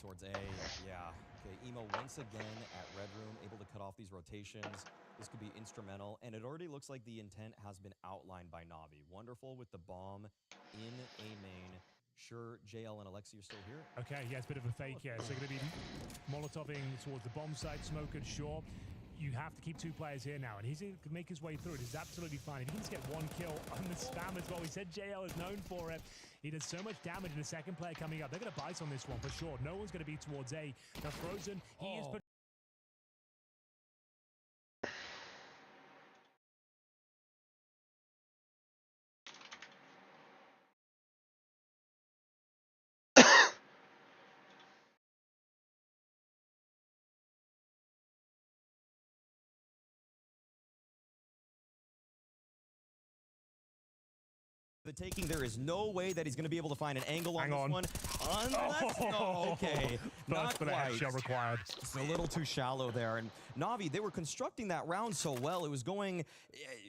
towards A. Yeah. Okay, Emo once again at Red Room, able to cut off these rotations. This could be instrumental, and it already looks like the intent has been outlined by Na'Vi. Wonderful with the bomb in A main. Sure, JL and Alexi are still here. Okay, yeah, it's a bit of a fake here. So going to be Molotoving towards the bomb site, Smoker, sure. You have to keep 2 players here now, and he's going to make his way through it. He's absolutely fine. If he can just get 1 kill on the spam as well, he said JL is known for it. He does so much damage in the second player coming up. They're going to bite on this one for sure. No one's going to be towards A. Now Frozen, he is put. The taking, there is no way that he's going to be able to find an angle on this one. Unless, no, okay, not quite. Shot required. It's a little too shallow there. And Na'Vi, they were constructing that round so well. It was going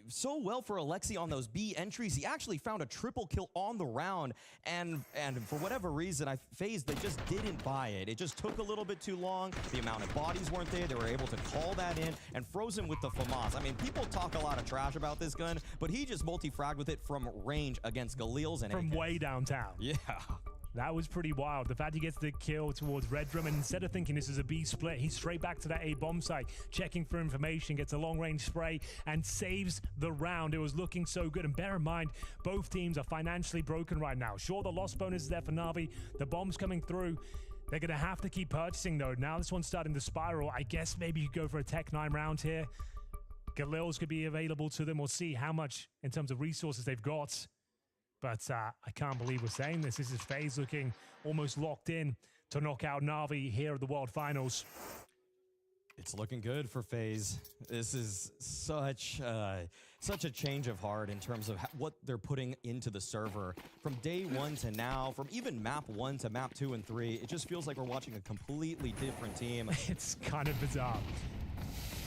so well for Alexi on those B entries. He actually found a triple kill on the round. And for whatever reason, FaZe, they just didn't buy it. It just took a little bit too long. The amount of bodies weren't there. They were able to call that in. And Frozen with the FAMAS. I mean, people talk a lot of trash about this gun, but he just multi-fragged with it from range against Galil's and from way downtown. Yeah. That was pretty wild. The fact he gets the kill towards Red Drum, and instead of thinking this is a B split, he's straight back to that A bomb site, checking for information, gets a long-range spray, and saves the round. It was looking so good. And bear in mind, both teams are financially broken right now. Sure, the loss bonus is there for Na'Vi. The bomb's coming through. They're going to have to keep purchasing, though. Now this one's starting to spiral. I guess maybe you go for a Tech 9 round here. Galil's could be available to them. We'll see how much in terms of resources they've got. But I can't believe we're saying this. This is FaZe looking almost locked in to knock out Na'Vi here at the World Finals. It's looking good for FaZe. This is such a change of heart in terms of what they're putting into the server. From day 1 to now, from even map 1 to map 2 and 3, it just feels like we're watching a completely different team. It's kind of bizarre.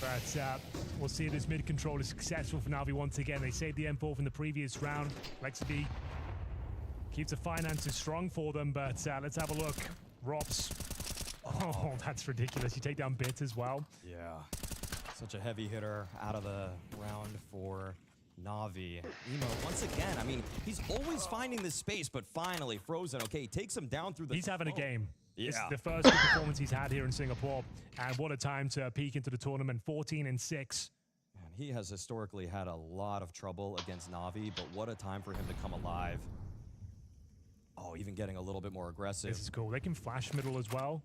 But we'll see if this mid control is successful for Na'Vi once again. They saved the M4 from the previous round. Lexi keeps the finances strong for them, but let's have a look. Rops. Oh, that's ridiculous. You take down Bit as well. Yeah. Such a heavy hitter out of the round for Na'Vi. Emo, once again, I mean, he's always finding this space, but finally, Frozen, okay, he takes him down through the... He's having a game. Yeah. This is the first good performance he's had here in Singapore. And what a time to peak into the tournament, 14-6. Man, he has historically had a lot of trouble against Na'Vi, but what a time for him to come alive. Oh, even getting a little bit more aggressive. This is cool. They can flash middle as well.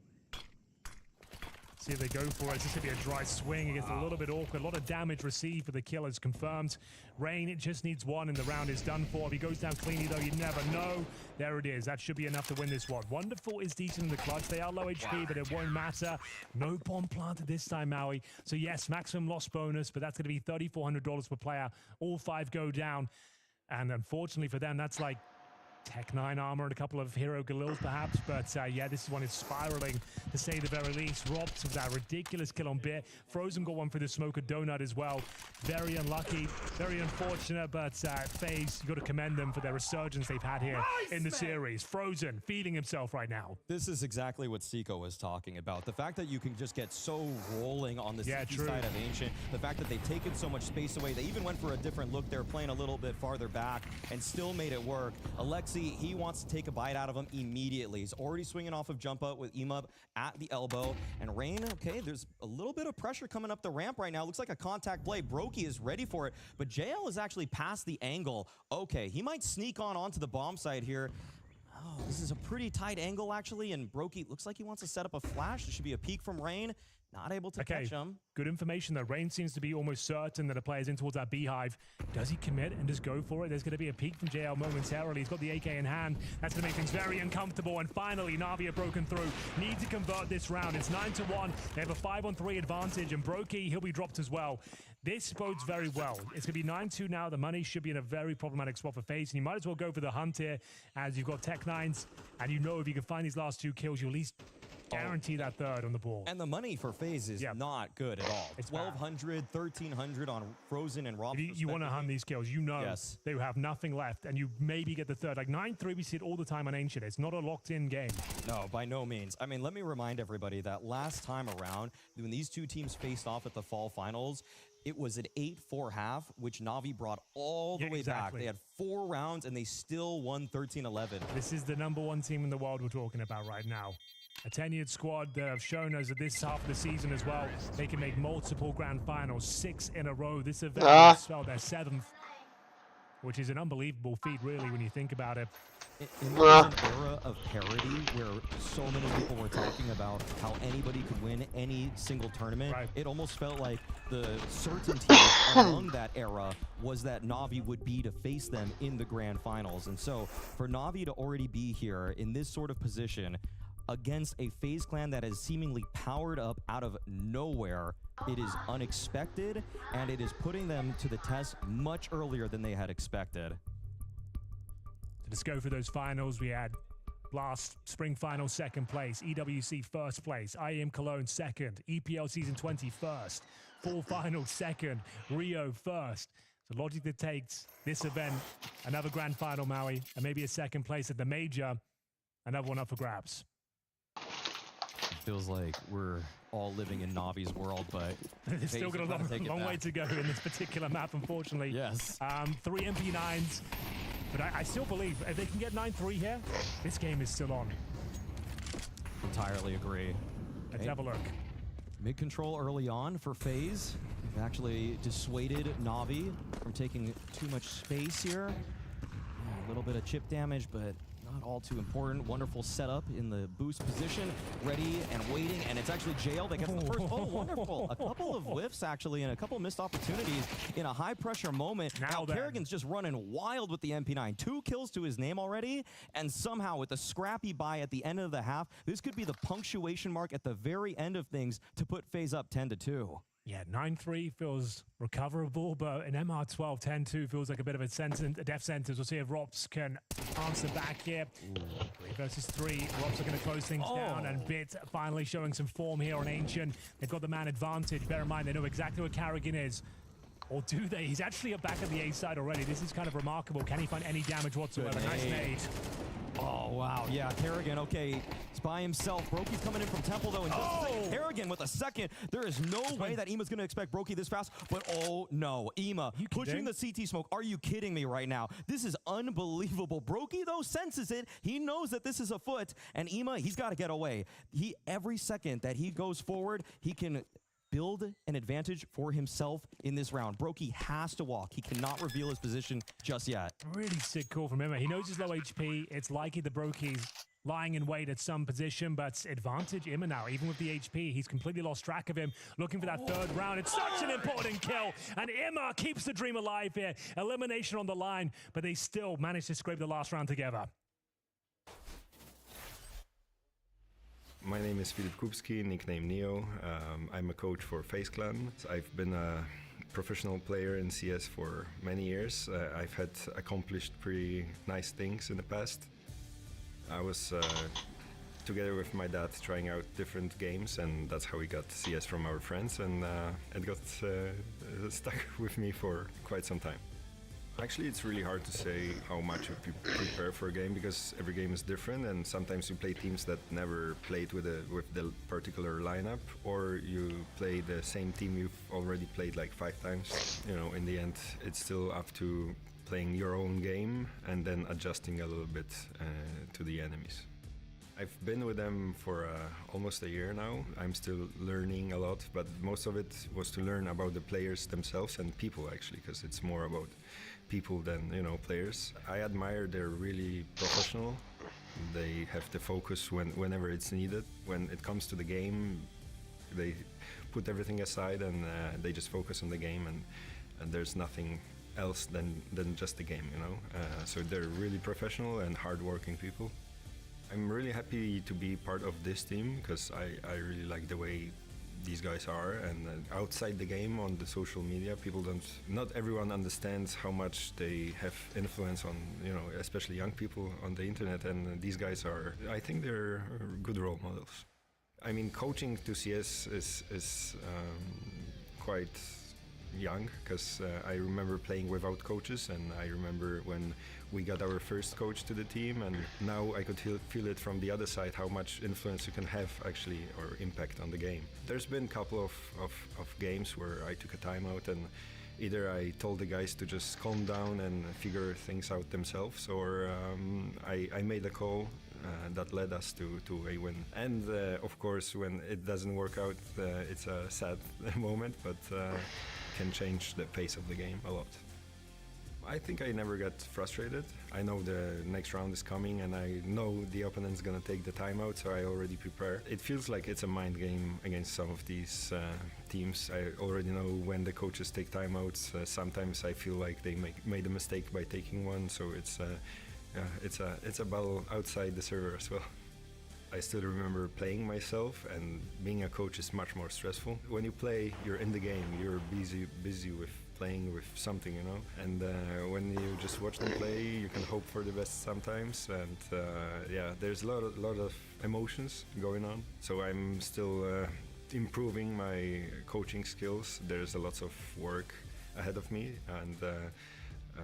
See if they go for it. It's just going to be a dry swing. It gets a little bit awkward. A lot of damage received for the kill is confirmed. Rain, it just needs 1 and the round is done for. If he goes down cleanly, though, you never know. There it is. That should be enough to win this one. Wonderful is decent in the clutch. They are low HP, but it won't matter. No bomb planted this time, Maui. So, yes, maximum loss bonus, but that's going to be $3,400 per player. All 5 go down. And unfortunately for them, that's like Tech 9 armor and a couple of hero Galils perhaps, but yeah, this one is spiraling to say the very least. Robbed of that ridiculous kill on Bit. Frozen got one for the Smoker Donut as well. Very unlucky, very unfortunate, but FaZe, you got to commend them for their resurgence they've had here in the series. Frozen feeding himself right now. This is exactly what Seiko was talking about. The fact that you can just get so rolling on the side of Ancient. The fact that they've taken so much space away. They even went for a different look. They're playing a little bit farther back and still made it work. Alexi, he wants to take a bite out of him immediately. He's already swinging off of jump up with Emub at the elbow. And Rain, okay, there's a little bit of pressure coming up the ramp right now. Looks like a contact play. Brokey is ready for it, but JL is actually past the angle. Okay, he might sneak onto the bomb site here. Oh, this is a pretty tight angle, actually, and Brokey looks like he wants to set up a flash. There should be a peek from Rain. Not able to catch him. Good information, though. Rain seems to be almost certain that a player's in towards that beehive. Does he commit and just go for it? There's going to be a peek from JL momentarily. He's got the AK in hand. That's going to make things very uncomfortable. And finally, Na'Vi have broken through. Need to convert this round. It's 9-1. They have a 5-on-3 advantage. And Brokey, he'll be dropped as well. This bodes very well. It's going to be 9-2 now. The money should be in a very problematic spot for FaZe. And you might as well go for the hunt here, as you've got Tech 9s. And you know if you can find these last 2 kills, you'll at least guarantee that third on the ball. And the money for FaZe is not good at all. It's 1,200, 1,300 on Frozen and Rob. You want to hunt these kills, you know they have nothing left, and you maybe get the third. Like 9-3, we see it all the time on Ancient. It's not a locked-in game. No, by no means. I mean, let me remind everybody that last time around, when these two teams faced off at the Fall Finals, it was an 8-4 half, which Na'Vi brought all the way back. They had 4 rounds, and they still won 13-11. This is the #1 team in the world we're talking about right now. A tenured squad that have shown us that this half of the season as well, they can make multiple grand finals, 6 in a row. This event is their 7th, which is an unbelievable feat, really, when you think about it. In an era of parity where so many people were talking about how anybody could win any single tournament, it almost felt like the certainty among that era was that Na'Vi would be to face them in the grand finals. And so for Na'Vi to already be here in this sort of position against a FaZe clan that is seemingly powered up out of nowhere, it is unexpected, and it is putting them to the test much earlier than they had expected. Let's go for those finals. We had last spring final 2nd place, EWC 1st place, IEM Cologne 2nd, EPL season 20 1st, Fall Final 2nd, Rio 1st. So logic that takes this event, another grand final, Maui, and maybe a 2nd place at the major, another one up for grabs. It feels like we're all living in Na'Vi's world, but there's still got a long way to go in this particular map, unfortunately. Yes. 3 MP9s. But I still believe if they can get 9-3 here, this game is still on. Entirely agree. Let's have a look. Mid-control early on for FaZe. They've actually dissuaded Na'Vi from taking too much space here. A little bit of chip damage, but not all too important. Wonderful setup in the boost position. Ready and waiting, and it's actually Jail that gets the first. Oh, wonderful. A couple of whiffs, actually, and a couple of missed opportunities in a high-pressure moment. Now Kerrigan's just running wild with the MP9. 2 kills to his name already, and somehow with a scrappy buy at the end of the half, this could be the punctuation mark at the very end of things to put FaZe up 10-2. Yeah, 9-3 feels recoverable, but an MR12 10-2 feels like a bit of a death sentence. We'll see if Rops can answer back here. 3 versus 3. Rops are going to close things down, and Bit finally showing some form here on Ancient. They've got the man advantage. Bear in mind, they know exactly what Kerrigan is. Or do they? He's actually back at the A side already. This is kind of remarkable. Can he find any damage whatsoever? Nice nade. Oh, wow. Yeah, Kerrigan, okay. He's by himself. Broki's coming in from Temple, though. And Kerrigan with a second. There is no way that Ema's going to expect Broki this fast. But, oh, no. Ema pushing the CT smoke. Are you kidding me right now? This is unbelievable. Broki, though, senses it. He knows that this is a foot. And Ema, he's got to get away. Every second that he goes forward, he can build an advantage for himself in this round. Broki has to walk. He cannot reveal his position just yet. Really sick call from him. He knows he's low HP. It's likely the Broki's lying in wait at some position, but advantage Imma now. Even with the HP, he's completely lost track of him. Looking for that 3rd round. It's such an important kill, and Imma keeps the dream alive here. Elimination on the line, but they still managed to scrape the last round together. My name is Filip Kupski, nickname Neo. I'm a coach for FaZe Clan. I've been a professional player in CS for many years. I've had accomplished pretty nice things in the past. I was together with my dad trying out different games, and that's how we got CS from our friends, and it got stuck with me for quite some time. Actually, it's really hard to say how much you prepare for a game, because every game is different, and sometimes you play teams that never played with the particular lineup, or you play the same team you've already played like 5 times. You know, in the end, it's still up to playing your own game and then adjusting a little bit to the enemies. I've been with them for almost a year now. I'm still learning a lot, but most of it was to learn about the players themselves and people, actually, because it's more about people than, you know, players. I admire they're really professional. They have the focus whenever it's needed. When it comes to the game, they put everything aside and they just focus on the game, and there's nothing else than just the game, you know. So they're really professional and hardworking people. I'm really happy to be part of this team, because I really like the way these guys are, and outside the game on the social media, not everyone understands how much they have influence on, you know, especially young people on the internet, and these guys I think they're good role models. I mean, coaching to CS is quite young, because I remember playing without coaches, and I remember when we got our first coach to the team, and now I could feel it from the other side, how much influence you can have actually, or impact on the game. There's been a couple of games where I took a timeout, and either I told the guys to just calm down and figure things out themselves, or I made a call that led us to a win. And of course, when it doesn't work out, it's a sad moment, but can change the pace of the game a lot. I think I never got frustrated. I know the next round is coming, and I know the opponent's gonna take the timeout, so I already prepare. It feels like it's a mind game against some of these teams. I already know when the coaches take timeouts. Sometimes I feel like they made a mistake by taking one, so it's a battle outside the server as well. I still remember playing myself, and being a coach is much more stressful. When you play, you're in the game, you're busy with playing with something, you know. And when you just watch them play, you can hope for the best sometimes. And yeah, there's a lot of emotions going on. So I'm still improving my coaching skills. There's a lot of work ahead of me, and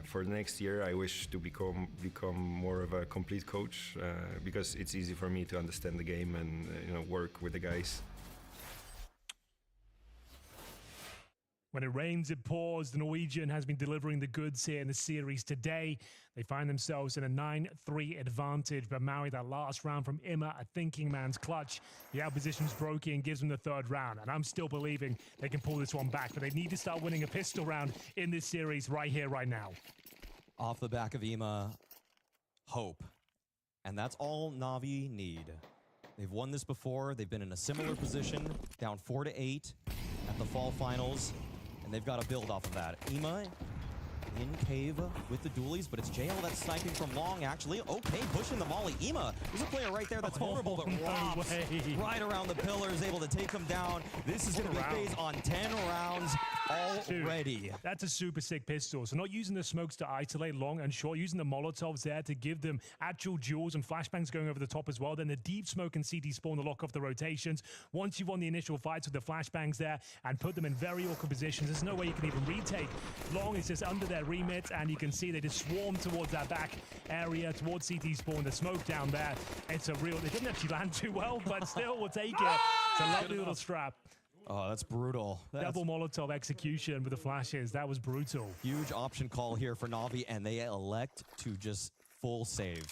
for the next year, I wish to become more of a complete coach, because it's easy for me to understand the game and work with the guys. When it rains, it pours. The Norwegian has been delivering the goods here in the series today. They find themselves in a 9-3 advantage, but Maui, that last round from Imma, a thinking man's clutch. The outposition's broken and gives them the third round, and I'm still believing they can pull this one back, but they need to start winning a pistol round in this series right here, right now. Off the back of Imma, hope. And that's all Na'Vi need. They've won this before. They've been in a similar position, down 4-8 at the fall finals. And they've got to build off of that. Imma in cave with the dualies, but it's JL that's sniping from long, actually. Okay, pushing the molly. Imma, there's a player right there that's vulnerable, but Robs right around the pillars, able to take him down. This is going to be FaZe on 10 rounds already. Dude, that's a super sick pistol. So not using the smokes to isolate long and short, using the Molotovs there to give them actual duels and flashbangs going over the top as well. Then the deep smoke and CT spawn to lock off the rotations. Once you've won the initial fights with the flashbangs there and put them in very awkward positions, there's no way you can even retake. Long is just under their remit, and you can see they just swarm towards that back area, towards CT spawn, the smoke down there. It's a real, they didn't actually land too well, but still we'll take it. It's a lovely little strap. Oh, that's brutal. Double Molotov execution with the flashes. That was brutal. Huge option call here for Na'Vi, and they elect to just full save.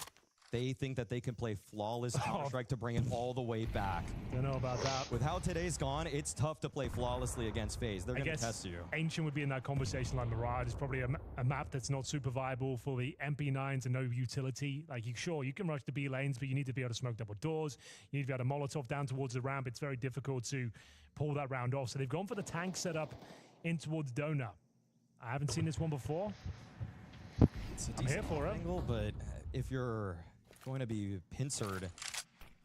They think that they can play flawless Counter-Strike to bring it all the way back. Don't know about that. With how today's gone, it's tough to play flawlessly against FaZe. They're going to test you. Ancient would be in that conversation like Mirage. It's probably a map that's not super viable for the MP9s and no utility. Like, sure, you can rush the B lanes, but you need to be able to smoke double doors. You need to be able to Molotov down towards the ramp. It's very difficult to pull that round off. So they've gone for the tank setup in towards Donut. I haven't seen this one before. I'm here for it. Angle, but if you're going to be pincered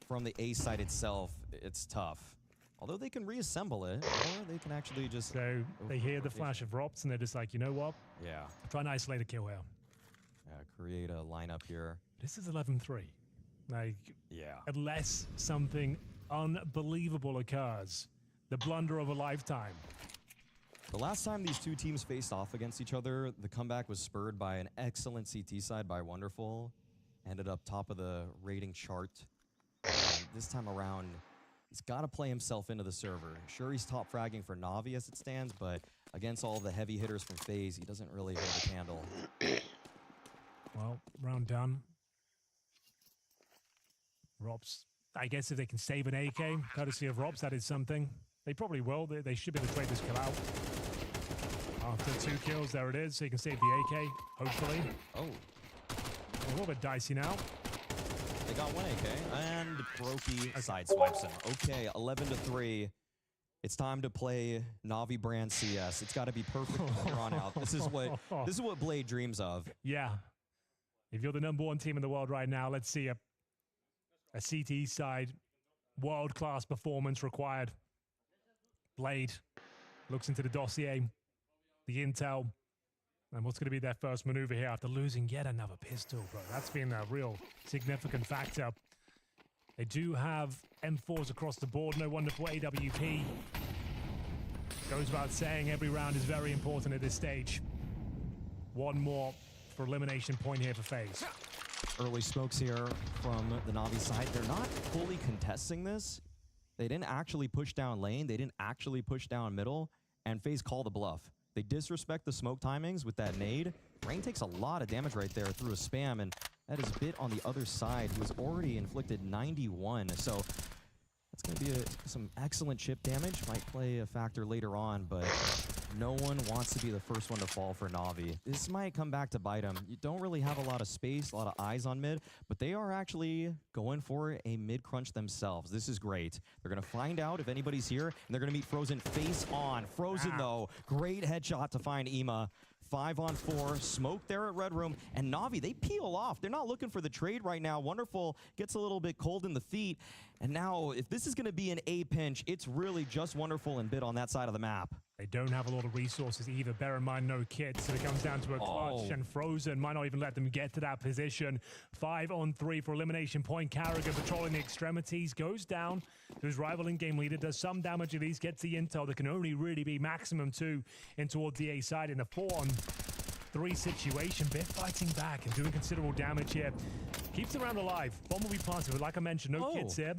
from the A side itself, it's tough. Although they can reassemble it, or they can actually just... So they hear the flash of Rops, and they're just like, you know what? Yeah. Try and isolate a kill here. Yeah, create a lineup here. This is 11-3. Like, yeah. Unless something unbelievable occurs. The blunder of a lifetime. The last time these two teams faced off against each other, the comeback was spurred by an excellent CT side by Wonderful. Ended up top of the rating chart. This time around, he's got to play himself into the server. Sure, he's top fragging for Na'Vi as it stands, but against all the heavy hitters from FaZe, he doesn't really hold a candle. Well, round done. Robs, I guess if they can save an AK, courtesy of Robs, that is something. They probably will. They should be able to trade this kill out. After 2 kills, there it is. So you can save the AK, hopefully. Oh. A little bit dicey now. They got 1 AK, and Brokey sideswipes him. Okay, 11-3. It's time to play Na'Vi brand CS. It's got to be perfect drawn out. This is what Blade dreams of. Yeah. If you're the #1 team in the world right now, let's see a CT side world-class performance required. Blade looks into the dossier, the intel, and what's going to be their first maneuver here after losing yet another pistol, bro. That's been a real significant factor. They do have M4s across the board. No wonderful AWP. Goes without saying, every round is very important at this stage. One more for elimination point here for FaZe. Early smokes here from the Na'Vi side. They're not fully contesting this. They didn't actually push down lane. They didn't actually push down middle. And FaZe call the bluff. They disrespect the smoke timings with that nade. Rain takes a lot of damage right there through a spam, and that is Bit on the other side, who has already inflicted 91. So that's going to be some excellent chip damage. Might play a factor later on, but no one wants to be the first one to fall for Na'Vi. This might come back to bite them. You don't really have a lot of space, a lot of eyes on mid, but they are actually going for a mid crunch themselves. This is great. They're going to find out if anybody's here, and they're going to meet Frozen face on. Frozen, though, great headshot to find Ema. 5-on-4, smoke there at Red Room, and Na'Vi, they peel off. They're not looking for the trade right now. Wonderful gets a little bit cold in the feet, and now if this is going to be an A pinch, it's really just Wonderful and Bit on that side of the map. They don't have a lot of resources either. Bear in mind, no kits, so it comes down to a clutch, and Frozen might not even let them get to that position. 5-on-3 for elimination point. Carragher patrolling the extremities, goes down to his rival in-game leader, does some damage at least, gets the intel that can only really be maximum 2 in towards the A side in a 4-on-3 situation. Bit fighting back and doing considerable damage here. Keeps the round alive. Bomb will be planted, but like I mentioned, no kits here.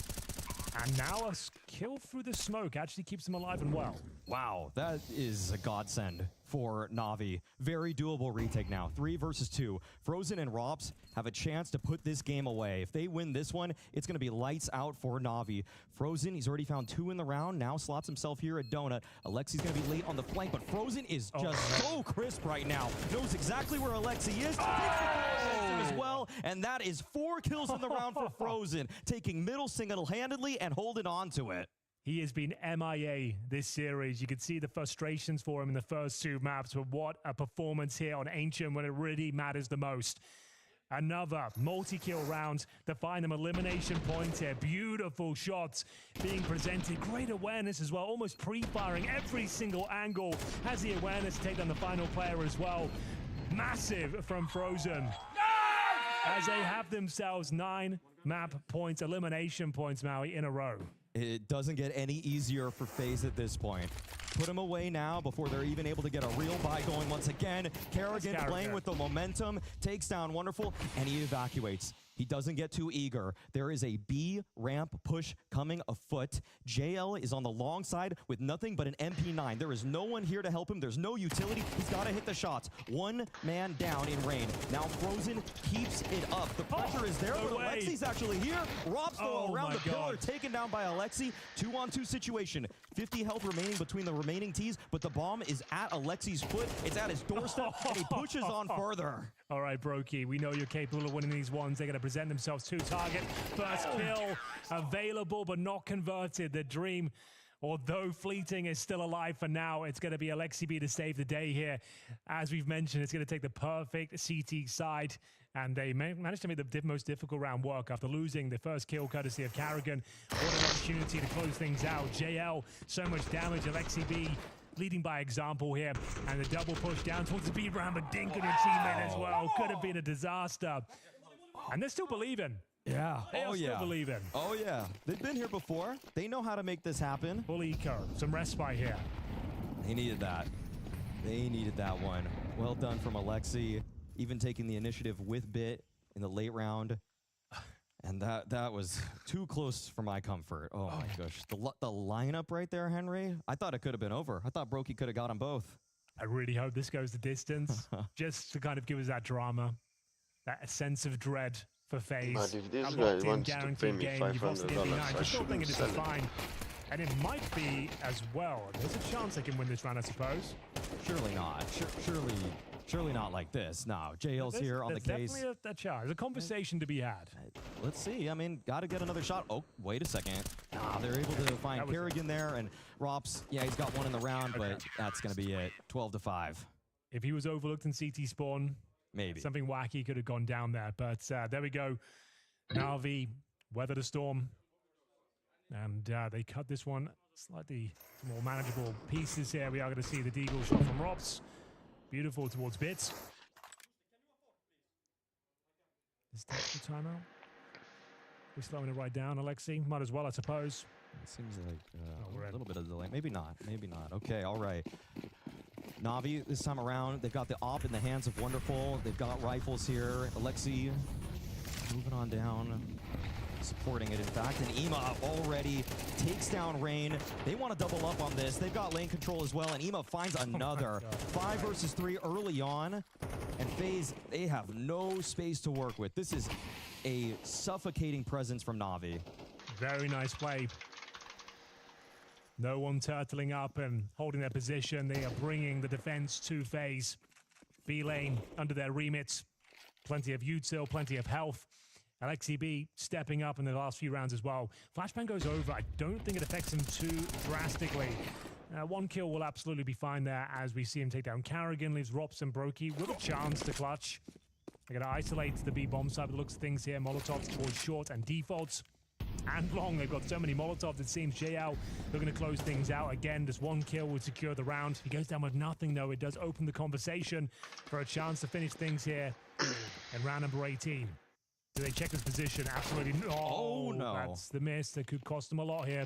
And now a kill through the smoke actually keeps them alive and well. Wow, that is a godsend for Na'Vi. Very doable retake now. 3 versus 2. Frozen and Rops have a chance to put this game away. If they win this one, it's going to be lights out for Na'Vi. Frozen, he's already found 2 in the round. Now slots himself here at Donut. Alexi's going to be late on the flank, but Frozen is just so crisp right now. Knows exactly where Alexi is. As well, and that is 4 kills in the round for Frozen, taking middle single-handedly and holding on to it. He has been MIA this series. You can see the frustrations for him in the first 2 maps, but what a performance here on Ancient when it really matters the most. Another multi-kill round to find them elimination points here. Beautiful shots being presented. Great awareness as well, almost pre-firing every single angle. Has the awareness to take down the final player as well. Massive from Frozen. As they have themselves 9 map points, elimination points, Maui, in a row. It doesn't get any easier for FaZe at this point. Put him away now before they're even able to get a real buy going once again. Carragher playing with the momentum, takes down Wonderful, and he evacuates. He doesn't get too eager. There is a B ramp push coming afoot. JL is on the long side with nothing but an MP9. There is no one here to help him. There's no utility. He's got to hit the shots. 1 man down in Rain. Now Frozen keeps it up. The pressure is there, but Alexi's actually here. Robs go around the pillar, taken down by Alexi. 2-on-2 situation. 50 health remaining between the remaining Ts, but the bomb is at Alexi's foot. It's at his doorstep, and he pushes on further. All right, Brokey, we know you're capable of winning these ones. They're going to present themselves to target. First kill available, but not converted. The dream, although fleeting, is still alive for now. It's going to be Alexi B to save the day here. As we've mentioned, it's going to take the perfect CT side, and they managed to make the most difficult round work after losing the first kill courtesy of Carragher. What an opportunity to close things out. JL, so much damage. Alexi B leading by example here, and the double push down towards the B round, but dink on your teammate as well. Could have been a disaster. And they're still believing. Yeah. They are still believing. Oh, yeah. They've been here before. They know how to make this happen. Full eco. Some respite here. They needed that. They needed that one. Well done from Alexi, even taking the initiative with Bit in the late round. And that was too close for my comfort. Oh my gosh. The lineup right there, Henry, I thought it could have been over. I thought Brokey could have got them both. I really hope this goes the distance, just to kind of give us that drama, that sense of dread for FaZe. But if this guy wants to pay me $500, I shouldn't sell it. Fine. And it might be as well. There's a chance they can win this round, I suppose. Surely not. Surely not like this. No, JL's here on the case. Definitely a chance. There's a conversation to be had. Let's see. I mean, got to get another shot. Oh, wait a second. They're able to find Carragher there, and Rops, yeah, he's got 1 in the round, but that's going to be it. 12-5. If he was overlooked in CT spawn, maybe something wacky could have gone down there. But there we go. Na'Vi weather the storm. And they cut this one slightly more manageable pieces here. We are going to see the deagle shot from Rops. Beautiful towards Bits. Is that the timeout? We're slowing it right down, Alexi. Might as well, I suppose. It seems like a little bit of delay. Maybe not. Maybe not. Okay, all right. Na'Vi this time around, they've got the AWP in the hands of Wonderful. They've got rifles here. Alexi moving on down, supporting it, in fact. And Ema already takes down Rain. They want to double up on this. They've got lane control as well, and Ema finds another. 5 versus 3 early on. And FaZe, they have no space to work with. This is a suffocating presence from Na'Vi. Very nice play. No one turtling up and holding their position. They are bringing the defense to FaZe. B lane under their remit. Plenty of util, plenty of health. Alexi B stepping up in the last few rounds as well. Flashbang goes over. I don't think it affects him too drastically. 1 kill will absolutely be fine there as we see him take down Karrigan, leaves Rops and Brokey with a chance to clutch. They're going to isolate the B bomb side, but it looks at things here. Molotovs towards short and defaults. And long, they've got so many Molotovs, it seems. JL looking to close things out. Again, just 1 kill would secure the round. He goes down with nothing, though. It does open the conversation for a chance to finish things here in round number 18. Do they check his position? Absolutely no. Oh, no. That's the miss. That could cost them a lot here.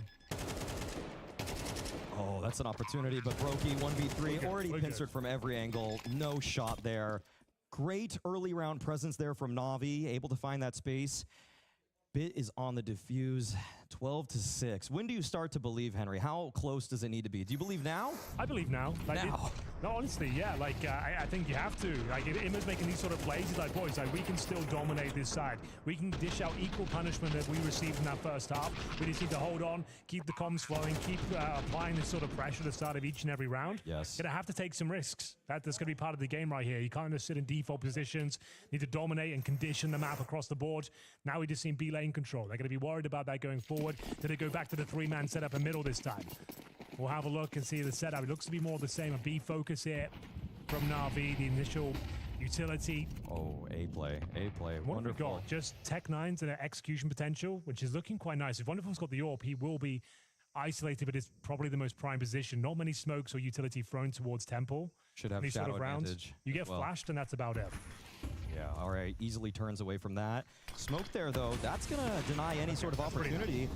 Oh, that's an opportunity, but Brokey 1v3 already pincered from every angle. No shot there. Great early round presence there from Na'Vi, able to find that space. Bit is on the defuse, 12-6. When do you start to believe, Henry? How close does it need to be? Do you believe now? I believe now. Like now? No, honestly, yeah. Like, I think you have to. Like, if Ima's making these sort of plays, he's like, boys, like, we can still dominate this side. We can dish out equal punishment that we received in that first half. We just need to hold on, keep the comms flowing, keep applying this sort of pressure at the start of each and every round. Yes. Gonna have to take some risks. That's going to be part of the game right here. You can't just sit in default positions. Need to dominate and condition the map across the board. Now we just seen B lane control. They're going to be worried about that going forward. Did they go back to the 3-man setup in middle this time? We'll have a look and see the setup. It looks to be more the same. A B focus here from Na'Vi, the initial utility. Oh, A play, What wonderful. have we got? Just Tech 9s and an execution potential, which is looking quite nice. If Wonderful's got the AWP, he will be isolated, but it's probably the most prime position. Not many smokes or utility thrown towards Temple. Should have these shadow sort of rounds. advantage. You get flashed, and that's about it. Yeah, all right, easily turns away from that. Smoke there, though, that's going to deny any sort of opportunity.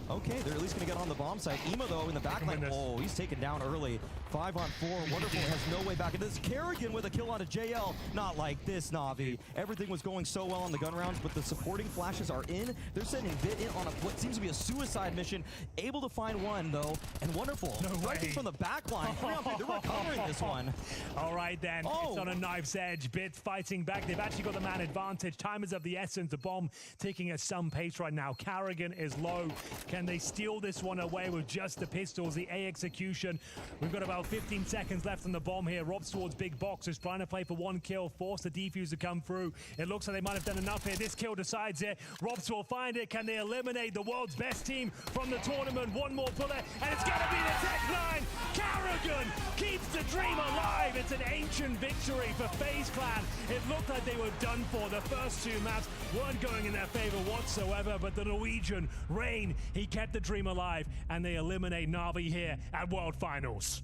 Okay, they're at least going to get on the bomb site. Ema, though, in the backline. Oh, he's taken down early. 5 on 4. Wonderful has no way back. And this is Karrigan with a kill onto JL. Not like this, Na'Vi. Everything was going so well on the gun rounds, but the supporting flashes are in. They're sending Bit in on what seems to be a suicide mission. Able to find one, though. And Wonderful. Striking from the backline. They're recovering this one. All right, then. It's on a knife's edge. Bit fighting back. They've actually got the man advantage. Time is of the essence. The bomb taking at some pace right now. Karrigan is low. Can they steal this one away with just the pistols, the A execution? We've got about 15 seconds left on the bomb here. Robs towards big boxes, trying to play for 1 kill, force the defuse to come through. It looks like they might have done enough here. This kill decides it. Robs will find it. Can they eliminate the world's best team from the tournament? One more bullet, and it's going to be the Tech 9. Karrigan keeps the dream alive. It's an ancient victory for FaZe Clan. It looked like they were done for. The first 2 maps weren't going in their favor whatsoever, but the Norwegian, Rain, he kept the dream alive, and they eliminate Na'Vi here at World Finals.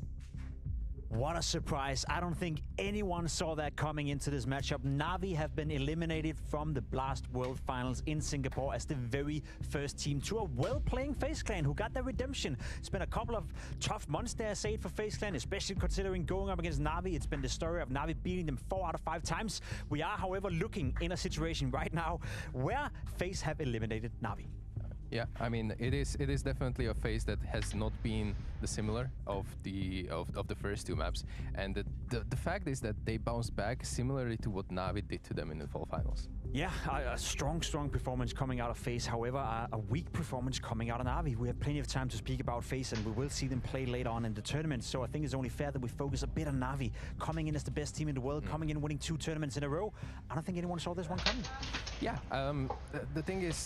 What a surprise. I don't think anyone saw that coming into this matchup. Na'Vi have been eliminated from the Blast World Finals in Singapore as the very first team to a well-playing FaZe Clan who got their redemption. It's been a couple of tough months there, say it, for FaZe Clan, especially considering going up against Na'Vi. It's been the story of Na'Vi beating them 4 out of 5 times. We are, however, looking in a situation right now where FaZe have eliminated Na'Vi. Yeah, I mean, it is definitely a phase that has not been the similar of the first 2 maps, and the fact is that they bounced back similarly to what Na'Vi did to them in the fall finals. Yeah, a strong performance coming out of FaZe. However, a weak performance coming out of Na'Vi. We have plenty of time to speak about FaZe, and we will see them play later on in the tournament. So I think it's only fair that we focus a bit on Na'Vi, coming in as the best team in the world, coming in winning 2 tournaments in a row. I don't think anyone saw this one coming. Yeah, the thing is,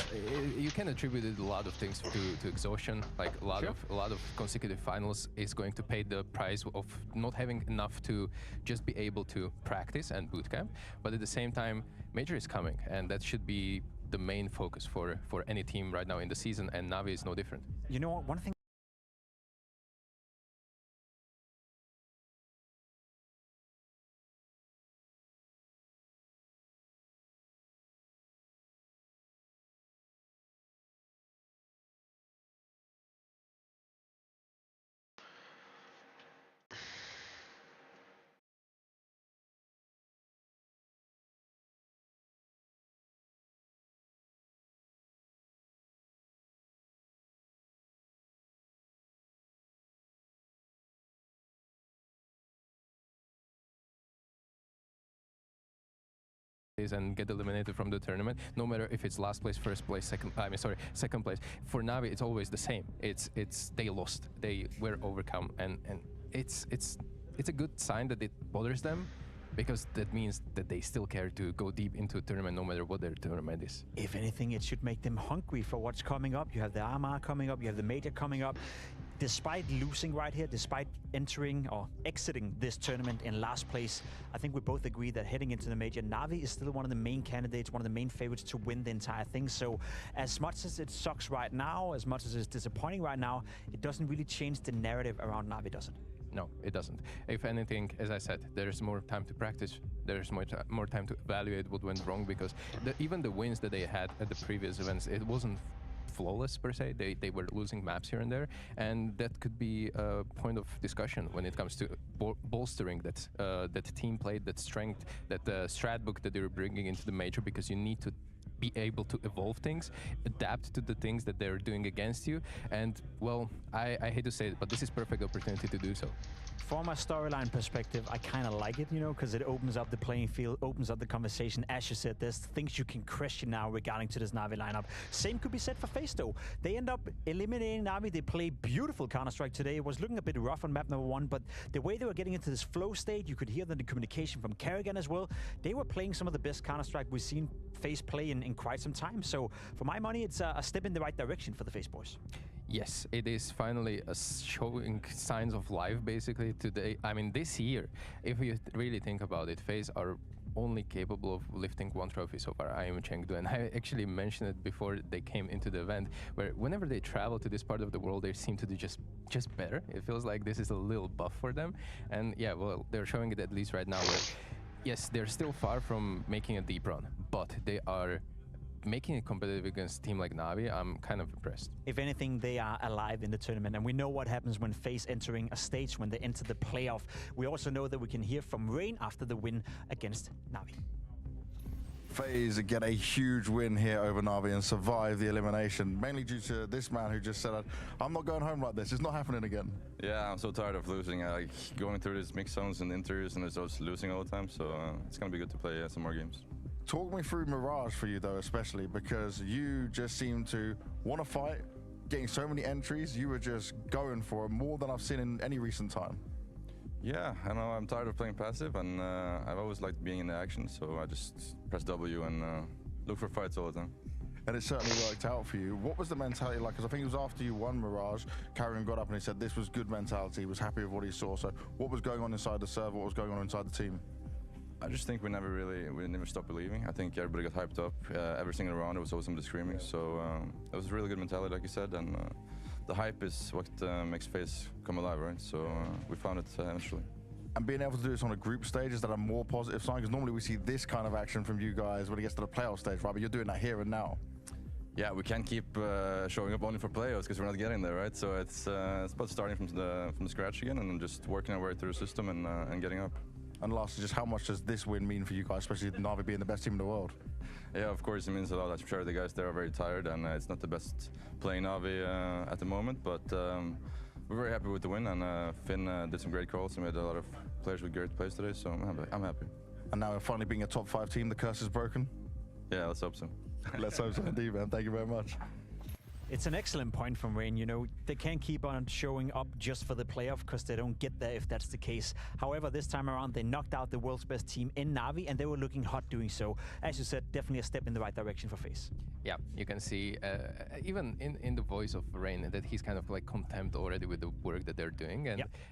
you can attribute a lot of things to exhaustion. Like a lot of consecutive finals is going to pay the price of not having enough to just be able to practice and bootcamp. But at the same time, Major is coming, and that should be the main focus for any team right now in the season, and Na'Vi is no different. You know what? One thing and get eliminated from the tournament, no matter if it's last place, first place, second place. For Navi, it's always the same. It's they lost, they were overcome, and it's a good sign that it bothers them, because that means that they still care to go deep into a tournament no matter what their tournament is. If anything, it should make them hungry for what's coming up. You have the AMA coming up, you have the major coming up. Despite losing right here, despite entering or exiting this tournament in last place, I think we both agree that heading into the major, Navi is still one of the main candidates, one of the main favorites to win the entire thing. So as much as it sucks right now, as much as it's disappointing right now, it doesn't really change the narrative around Navi, does it? No, it doesn't. If anything, as I said, there's more time to practice. There's more time to evaluate what went wrong, because even the wins that they had at the previous events, it wasn't flawless per se. They were losing maps here and there, and that could be a point of discussion when it comes to bolstering that team play, that strength, that strat book that they're bringing into the major, because you need to be able to evolve things, adapt to the things that they're doing against you. And well, I hate to say it, but this is perfect opportunity to do so. From a storyline perspective, I kind of like it, you know, because it opens up the playing field, opens up the conversation. As you said, there's things you can question now regarding to this Navi lineup. Same could be said for FaZe, though. They end up eliminating Navi. They play beautiful Counter-Strike today. It was looking a bit rough on map number 1, but the way they were getting into this flow state, you could hear the communication from Kerrigan as well. They were playing some of the best Counter-Strike we've seen FaZe play in quite some time. So for my money, it's a step in the right direction for the FaZe boys. Yes, it is finally showing signs of life, basically, today. I mean, this year, if you really think about it, FaZe are only capable of lifting one trophy so far, I am Chengdu, and I actually mentioned it before they came into the event, where whenever they travel to this part of the world, they seem to do just better. It feels like this is a little buff for them, and yeah, well, they're showing it at least right now, where yes, they're still far from making a deep run, but they are making it competitive against a team like Navi. I'm kind of impressed. If anything, they are alive in the tournament, and we know what happens when FaZe entering a stage, when they enter the playoff. We also know that we can hear from Rain after the win against Navi. FaZe get a huge win here over Navi and survive the elimination, mainly due to this man who just said, I'm not going home like this, it's not happening again. Yeah, I'm so tired of losing. Like going through these mix zones and interviews and just losing all the time, so it's going to be good to play some more games. Talk me through Mirage for you, though, especially because you just seem to want to fight, getting so many entries. You were just going for it more than I've seen in any recent time. Yeah, I know I'm tired of playing passive, and I've always liked being in the action, so I just press W and look for fights all the time. And it certainly worked out for you. What was the mentality like? Because I think it was after you won Mirage, Carrion got up and he said this was good mentality, he was happy with what he saw. So what was going on inside the server, what was going on inside the team? I just think we never stopped believing. I think everybody got hyped up. Every single round, there was always somebody screaming. So it was a really good mentality, like you said, and the hype is what makes FaZe come alive, right? So we found it eventually. And being able to do this on a group stage, is that a more positive sign? Because normally we see this kind of action from you guys when it gets to the playoff stage, right? But you're doing that here and now. Yeah, we can't keep showing up only for playoffs because we're not getting there, right? So it's about starting from the scratch again and just working our way through the system and getting up. And lastly, just how much does this win mean for you guys, especially Navi being the best team in the world? Yeah, of course, it means a lot. I'm sure the guys there are very tired, and it's not the best playing Navi at the moment, but we're very happy with the win, and Finn did some great calls and made a lot of players with great plays today, so I'm happy. And now we're finally being a top 5 team, the curse is broken? Yeah, let's hope so. Let's hope so indeed, man. Thank you very much. It's an excellent point from Rain. You know, they can't keep on showing up just for the playoff because they don't get there if that's the case. However, this time around, they knocked out the world's best team in Navi, and they were looking hot doing so. As you said, definitely a step in the right direction for FaZe. Yeah, you can see even in the voice of Rain that he's kind of like content already with the work that they're doing,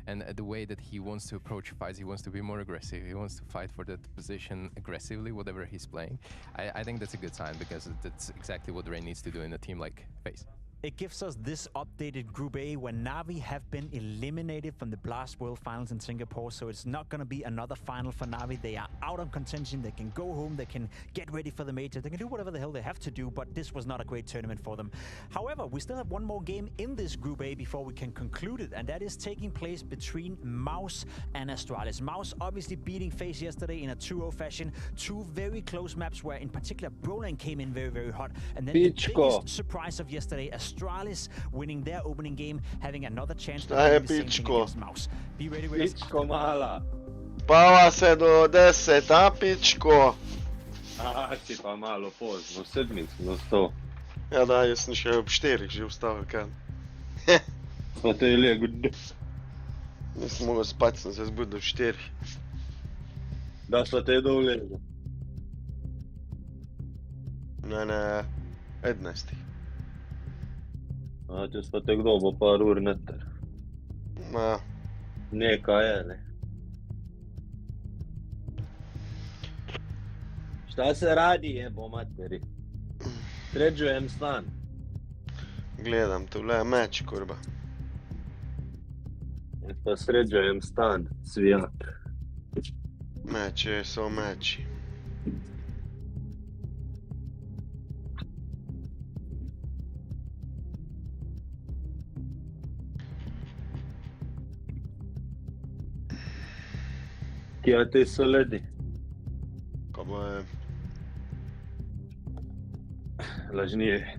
and the way that he wants to approach fights. He wants to be more aggressive. He wants to fight for that position aggressively, whatever he's playing. I think that's a good sign because that's exactly what Rain needs to do in a team like FaZe. It gives us this updated Group A where Navi have been eliminated from the Blast World Finals in Singapore, so it's not going to be another final for Navi. They are out of contention. They can go home. They can get ready for the major. They can do whatever the hell they have to do, but this was not a great tournament for them. However, we still have one more game in this Group A before we can conclude it, and that is taking place between Mouse and Astralis. Mouse obviously beating FaZe yesterday in a 2-0 fashion. Two very close maps where, in particular, Brolan came in very, very hot. And then the biggest surprise of yesterday, Astralis winning their opening game, having another chance to win the same thing against Mouse. Be ready with us. Pičko mala. Pala se do 10, a pičko. A, ti pa malo pozno, sedmic, no 100. Ja, da, jaz sem še ob 4 že vstal, kaj. Pa te je lego. Nisem mogel spati, sem se zbudil ob 4. Da sva te dol lego. Ne, 11. A, če sva te kdo bo par ur neter. Ma, Nekaj je, ne. Šta se radi jebo, materi? Sređujem stan. gledam, tule je meč, kurba. Pa sređujem stan, svijak. Meči so meči. Kja ti so ledi? Ko bo je... Lažnije.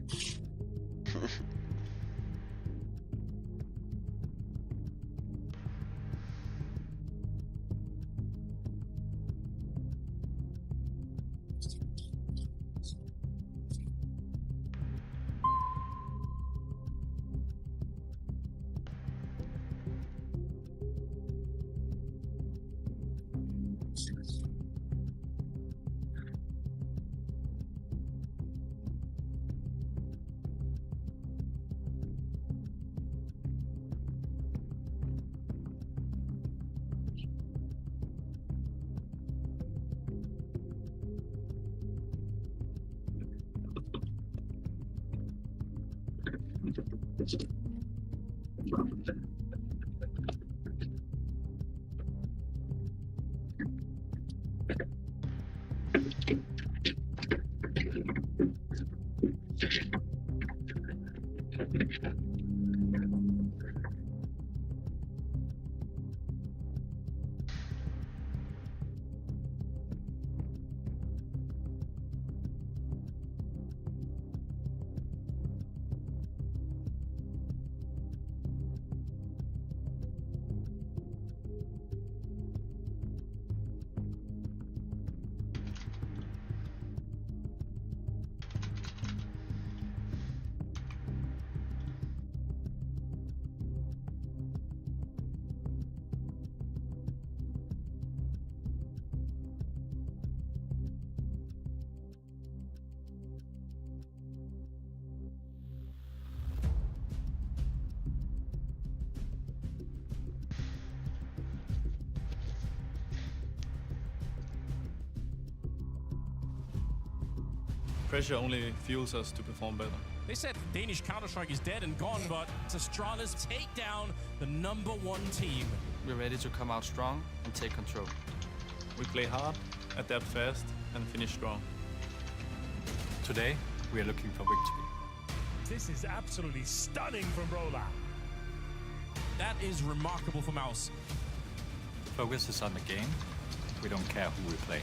Pressure only fuels us to perform better. They said Danish Counter-Strike is dead and gone, but Astralis take down the #1 team. We're ready to come out strong and take control. We play hard, adapt fast, and finish strong. Today, we are looking for victory. This is absolutely stunning from Rola. That is remarkable for Mouse. Focus is on the game. We don't care who we play.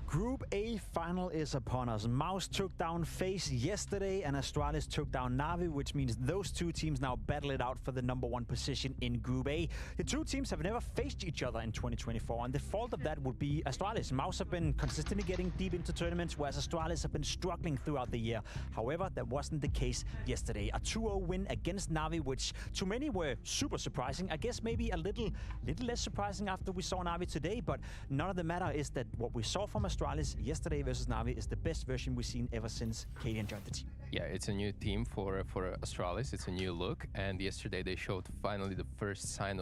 Group A final is upon us. Mouse took down FaZe yesterday, and Astralis took down Na'Vi, which means those two teams now battle it out for the #1 position in Group A. The two teams have never faced each other in 2024, and the fault of that would be Astralis. Mouse have been consistently getting deep into tournaments, whereas Astralis have been struggling throughout the year. However, that wasn't the case yesterday. A 2-0 win against Na'Vi, which to many were super surprising. I guess maybe a little less surprising after we saw Na'Vi today, but none of the matter is that what we saw from Astralis yesterday versus Na'Vi is the best version we've seen ever since Cadian joined the team. Yeah, it's a new team for Astralis. It's a new look, and yesterday they showed finally the first signs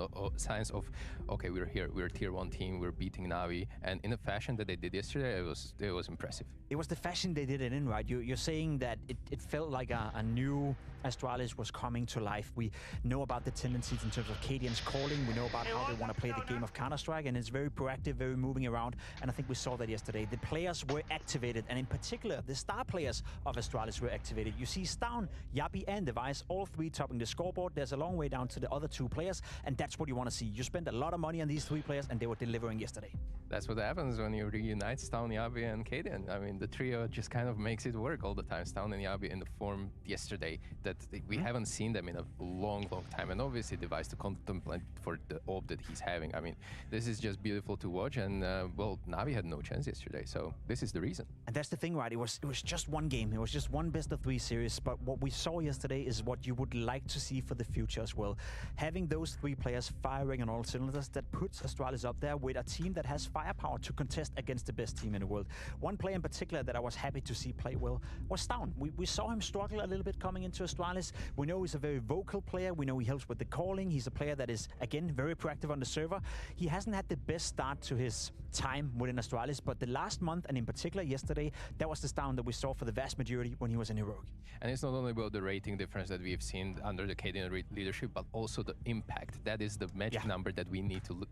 of okay, we're here, we're a tier 1 team, we're beating Na'Vi, and in the fashion that they did yesterday, it was impressive. It was the fashion they did it in, right? You're saying that it felt like a new Astralis was coming to life. We know about the tendencies in terms of Cadian's calling. We know about how they want to play the game of Counter-Strike, and it's very proactive, very moving around. And I think we saw that yesterday. The players were activated, and in particular, the star players of Astralis were activated. motivated. You see Stavn, Yabi, and Device, all three topping the scoreboard. There's a long way down to the other two players, and that's what you want to see. You spend a lot of money on these three players, and they were delivering yesterday. That's what happens when you reunite Stavn, Yabi, and Cadian. I mean, the trio just kind of makes it work all the time. Stavn and Yabi in the form yesterday that we haven't seen them in a long time. And obviously Device to contemplate for the orb that he's having. I mean, this is just beautiful to watch. And, well, Navi had no chance yesterday, so this is the reason. And that's the thing, right? It was just one game. It was just one best-of-3 series. But what we saw yesterday is what you would like to see for the future as well. Having those three players firing on all cylinders, that puts Astralis up there with a team that has firepower to contest against the best team in the world. One player in particular that I was happy to see play well was Stavn. We saw him struggle a little bit coming into Astralis. We know he's a very vocal player. We know he helps with the calling. He's a player that is, again, very proactive on the server. He hasn't had the best start to his time within Astralis, but the last month, and in particular yesterday, that was the Stavn that we saw for the vast majority when he was in Heroic. And it's not only about the rating difference that we've seen under the Cadian leadership, but also the impact. That is the magic number that we need to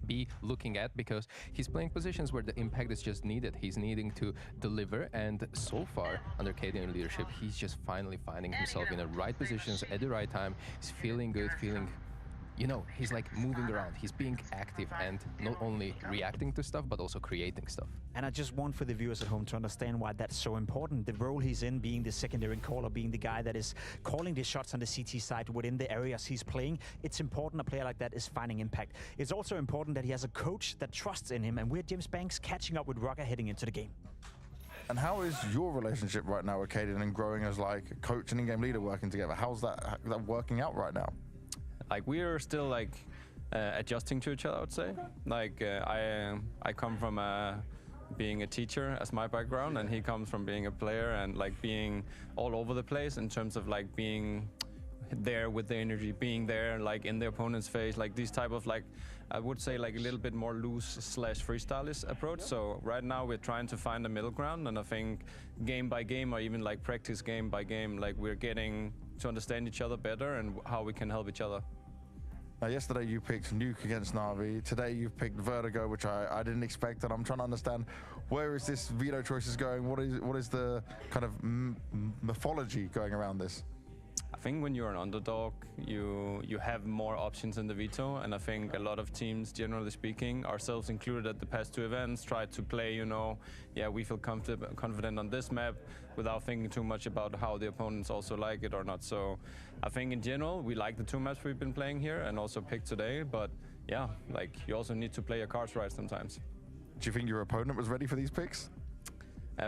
be looking at, because he's playing positions where the impact is just needed. He's needing to deliver, and so far, under Cadian leadership, he's just finally finding himself in the right positions at the right time. He's feeling good, you know, he's like moving around. He's being active and not only reacting to stuff, but also creating stuff. And I just want for the viewers at home to understand why that's so important. The role he's in, being the secondary caller, being the guy that is calling the shots on the CT side within the areas he's playing. It's important a player like that is finding impact. It's also important that he has a coach that trusts in him, and we're James Banks catching up with Rocker heading into the game. And how is your relationship right now with Cadian and growing as like a coach and in-game leader working together? How's that working out right now? Like, we're still like adjusting to each other, I would say. Like, I come from being a teacher as my background, and he comes from being a player and like being all over the place in terms of like being there with the energy, being there like in the opponent's face, like these type of like, I would say like a little bit more loose / freestylist approach. So right now we're trying to find a middle ground, and I think game by game, or even like practice game by game, like we're getting to understand each other better and how we can help each other. Now, yesterday you picked Nuke against Na'Vi. Today you've picked Vertigo, which I didn't expect, and I'm trying to understand where is this veto choices going? What is the kind of mythology going around this? I think when you're an underdog, you have more options in the veto, and I think a lot of teams, generally speaking, ourselves included at the past 2 events, try to play, you know, yeah, we feel confident on this map without thinking too much about how the opponents also like it or not. So I think in general, we like the 2 maps we've been playing here and also picked today, but yeah, like you also need to play your cards right sometimes. Do you think your opponent was ready for these picks?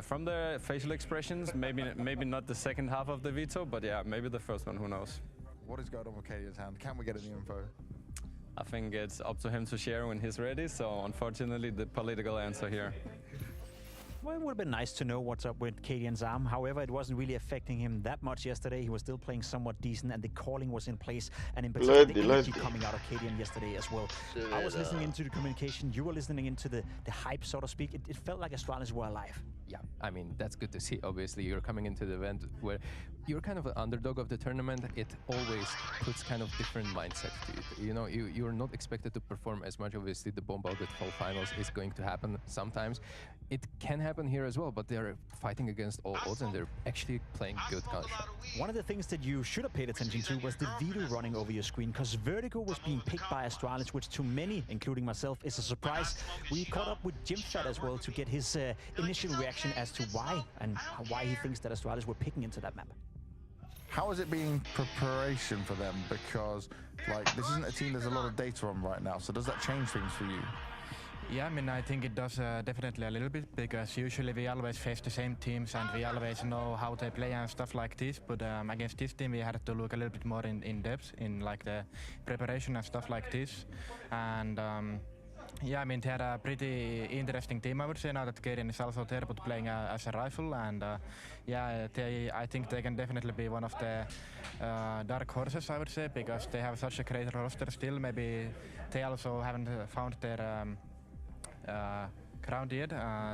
From the facial expressions, maybe not the second half of the veto, but yeah, maybe the first one, who knows. What is going on with Cadian's hand? Can we get any info? I think it's up to him to share when he's ready, so unfortunately the political answer here. Well, it would have been nice to know what's up with Cadian's arm. However, it wasn't really affecting him that much yesterday. He was still playing somewhat decent, and the calling was in place. And in particular, the energy coming out of Cadian yesterday as well. I was listening into the communication. You were listening into the hype, so to speak. It felt like Astralis were alive. Yeah, I mean, that's good to see. Obviously, you're coming into the event where you're kind of an underdog of the tournament. It always puts kind of different mindset to it. You know, you're not expected to perform as much. Obviously, the bomb out at fall finals is going to happen sometimes. It can happen here as well, but they're fighting against all odds, and they're actually playing good counter. One of the things that you should have paid attention to was the veto running over your screen, because Vertigo was being picked by Astralis, which to many, including myself, is a surprise. We caught up with Jimshot as well to get his initial reaction as to why he thinks that Astralis were picking into that map. How is it being preparation for them? Because like this isn't a team there's a lot of data on right now, so does that change things for you? Yeah, I mean, I think it does definitely a little bit, because usually we always face the same teams and we always know how they play and stuff like this. But against this team, we had to look a little bit more in depth in like the preparation and stuff like this. And yeah, I mean, they had a pretty interesting team, I would say, now that Cadian is also there, but playing as a rifle. And yeah, I think they can definitely be one of the dark horses, I would say, because they have such a great roster still. Maybe they also haven't found their ground yet.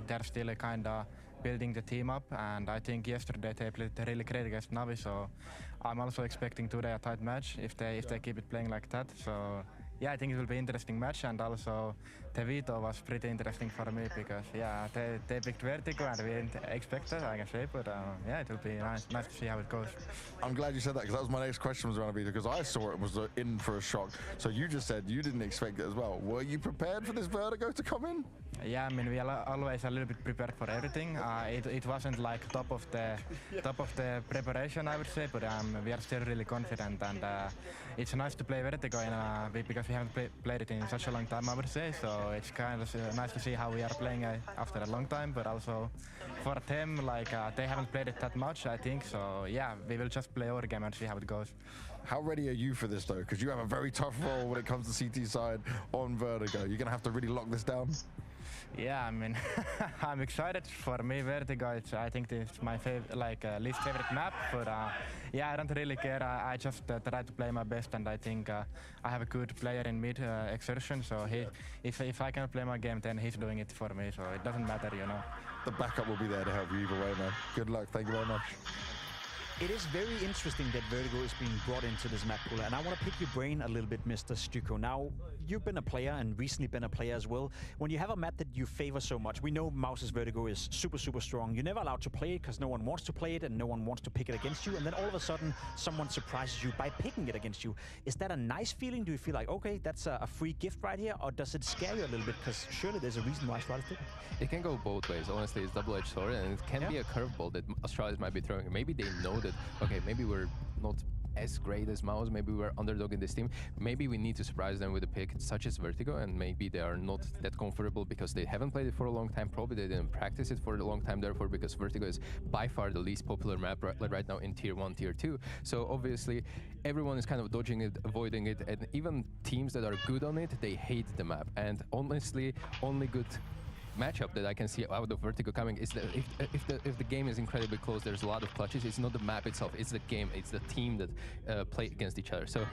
They're still kind of building the team up, and I think yesterday they played really great against Navi, so I'm also expecting today a tight match if they keep it playing like that. So yeah, I think it will be an interesting match, and also the veto was pretty interesting for me because yeah, they picked Vertigo and we didn't expect it, I can say, but yeah, it will be nice to see how it goes. I'm glad you said that because that was my next question was around Veto because I saw it was in for a shock. So you just said you didn't expect it as well. Were you prepared for this Vertigo to come in? Yeah, I mean we are always a little bit prepared for everything. It wasn't like top of the preparation, I would say, but we are still really confident and it's nice to play Vertigo because we haven't played it in such a long time, I would say. So it's kind of nice to see how we are playing after a long time, but also for them, like they haven't played it that much, I think. So yeah, we will just play our game and see how it goes. How ready are you for this though? Because you have a very tough role when it comes to CT side on Vertigo. You're gonna have to really lock this down. Yeah, I mean, I'm excited. For me, Vertigo, I think it's my least favorite map. But yeah, I don't really care. I just try to play my best, and I think I have a good player in mid, Exertion. So if I can play my game, then he's doing it for me. So it doesn't matter, you know. The backup will be there to help you either way, man. Good luck. Thank you very much. It is very interesting that Vertigo is being brought into this map pool, and I want to pick your brain a little bit, Mr. Stuko. Now, you've been a player and recently been a player as well. When you have a map that you favor so much, we know Mouse's Vertigo is super, super strong. You're never allowed to play it because no one wants to play it and no one wants to pick it against you, and then all of a sudden, someone surprises you by picking it against you. Is that a nice feeling? Do you feel like, okay, that's a free gift right here, or does it scare you a little bit? Because surely there's a reason why Astralis did it. It can go both ways. Honestly, it's double-edged sword, and it can be a curveball that Astralis might be throwing. Maybe they know that, okay, maybe we're not as great as Mouse, maybe we're underdog in this team. Maybe we need to surprise them with a pick such as Vertigo, and maybe they are not that comfortable because they haven't played it for a long time. Probably they didn't practice it for a long time, therefore, because Vertigo is by far the least popular map right now in Tier 1, Tier 2. So obviously, everyone is kind of dodging it, avoiding it, and even teams that are good on it, they hate the map. And honestly, only good matchup that I can see out of Vertigo coming is that if the game is incredibly close, there's a lot of clutches. It's not the map itself, it's the game, it's the team that play against each other. So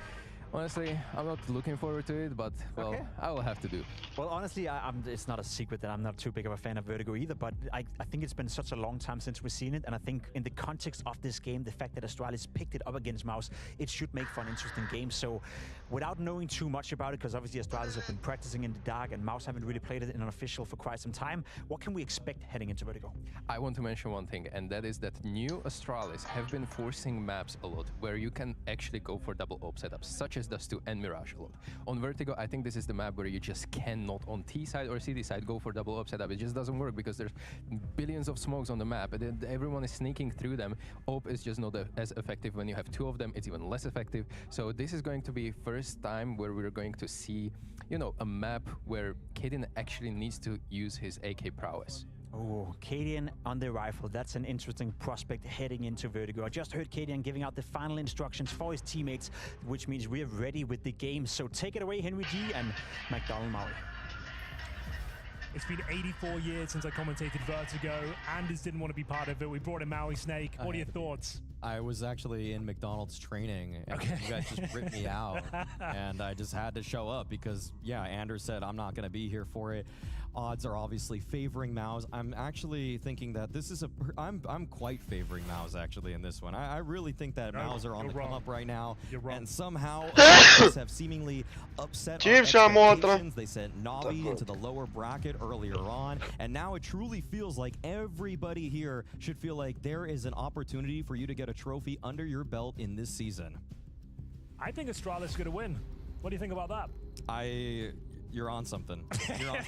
honestly, I'm not looking forward to it, but well, okay. I will have to do. Well, honestly, it's not a secret that I'm not too big of a fan of Vertigo either, but I think it's been such a long time since we've seen it, and I think in the context of this game, the fact that Astralis picked it up against Mouse, it should make for an interesting game. So without knowing too much about it, because obviously Astralis have been practicing in the dark and Mouse haven't really played it in an official for quite some time, what can we expect heading into Vertigo? I want to mention one thing, and that is that new Astralis have been forcing maps a lot where you can actually go for double op setups, such as Dust 2 and Mirage a lot. On Vertigo, I think this is the map where you just cannot, on T side or CD side, go for double op setup. It just doesn't work because there's billions of smokes on the map and then everyone is sneaking through them. Op is just not as effective. When you have two of them, it's even less effective. So this is going to be first time where we're going to see, you know, a map where Kaden actually needs to use his AK prowess. Oh, Cadian on the rifle. That's an interesting prospect heading into Vertigo. I just heard Cadian giving out the final instructions for his teammates, which means we're ready with the game. So take it away, Henry G and McDonald Maui. It's been 84 years since I commentated Vertigo. Anders didn't want to be part of it. We brought in Maui Snake. What are your thoughts? I was actually in McDonald's training, and you guys just ripped me out, and I just had to show up because, yeah, Anders said I'm not going to be here for it. Odds are obviously favoring Mouse. I'm actually thinking that this is I'm quite favoring Mouse actually in this one. I really think that Mouse are on the come up right now, and somehow have seemingly upset our expectations. They sent Navi into the lower bracket earlier on, and now it truly feels like everybody here should feel like there is an opportunity for you to get a trophy under your belt in this season. I think Astralis is going to win. What do you think about that? You're on something.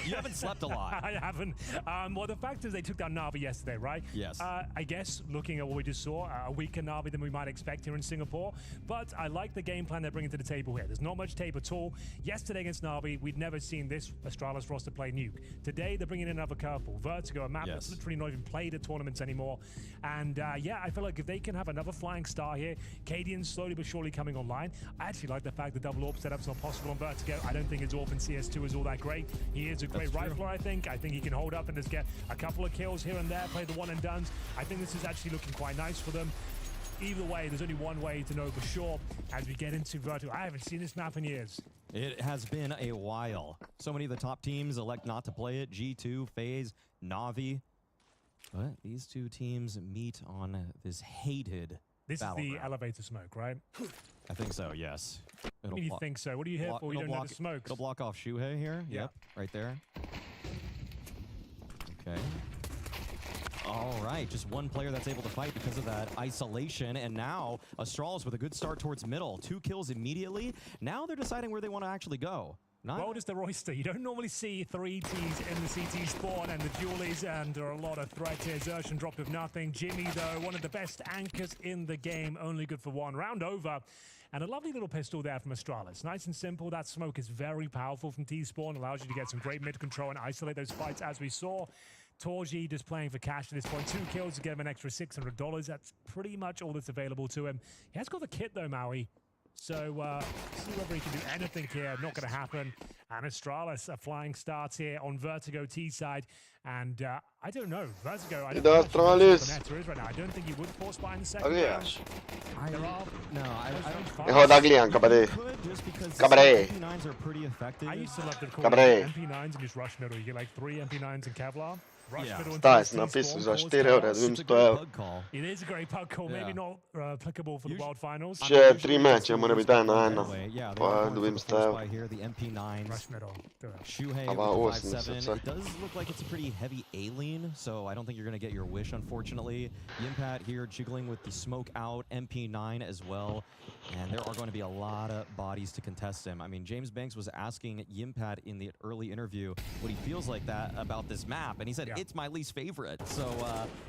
You haven't slept a lot. I haven't. Well, the fact is they took down Na'Vi yesterday, right? Yes. I guess, looking at what we just saw, a weaker Na'Vi than we might expect here in Singapore. But I like the game plan they're bringing to the table here. There's not much tape at all. Yesterday against Na'Vi, we'd never seen this Astralis roster play Nuke. Today, they're bringing in another curveball. Vertigo, a map that's literally not even played at tournaments anymore. And yeah, I feel like if they can have another flying star here, Cadian's slowly but surely coming online. I actually like the fact that double AWP setup's not possible on Vertigo. I don't think his AWP in CS2 is all that great. He is a great rifler, I think. I think he can hold up and just get a couple of kills here and there, play the one and dones. I think this is actually looking quite nice for them. Either way, there's only one way to know for sure as we get into Vertigo. I haven't seen this map in years. It has been a while. So many of the top teams elect not to play it. G2, FaZe, Na'Vi. But these two teams meet on this hated This is the battleground. elevator smoke, right? I think so, yes. I mean, you think so? What do you here for? You don't know the smokes. It'll block off Shuhei here. Yep, right there. Okay. All right, just one player that's able to fight because of that isolation, and now Astralis with a good start towards middle. 2 kills immediately. Now they're deciding where they want to actually go. Well, does the roster. You don't normally see 3 Ts in the CT spawn and the dualies, and there are a lot of threats here. Xerxon dropped with nothing. Jimmy, though, one of the best anchors in the game, only good for 1. Round over. And a lovely little pistol there from Astralis. Nice and simple. That smoke is very powerful from T-Spawn. Allows you to get some great mid control and isolate those fights, as we saw. Torji just playing for cash at this point. 2 kills to get him an extra $600. That's pretty much all that's available to him. He has got the kit, though, Maui. So, see whether he can do anything here. Not going to happen. And Astralis, a flying start here on Vertigo T side. And I don't know. Vertigo, I don't know what Astralis is right now. I don't think he would force buy in the second round. There are... No, I har dagligen, Cabaret. Cabaret. MP9s are pretty effective. I used to love to call MP9s and just rush middle. You get like 3 MP9s in Kevlar. Staješ napisao za 4 eura, da vidim 100 eura. It is a great pug call, maybe not applicable for the World Finals. Še 3 meče, mora biti ena. Pa dobim 100 eura. Ava 80. It does look like it's a pretty heavy A-lean, so I don't think you're going to get your wish, unfortunately. Yimpat here jiggling with the smoke out, MP9 as well. And there are going to be a lot of bodies to contest him. I mean, James Banks was asking Yimpat in the early interview what he feels like that about this map, and he said, it's my least favorite. So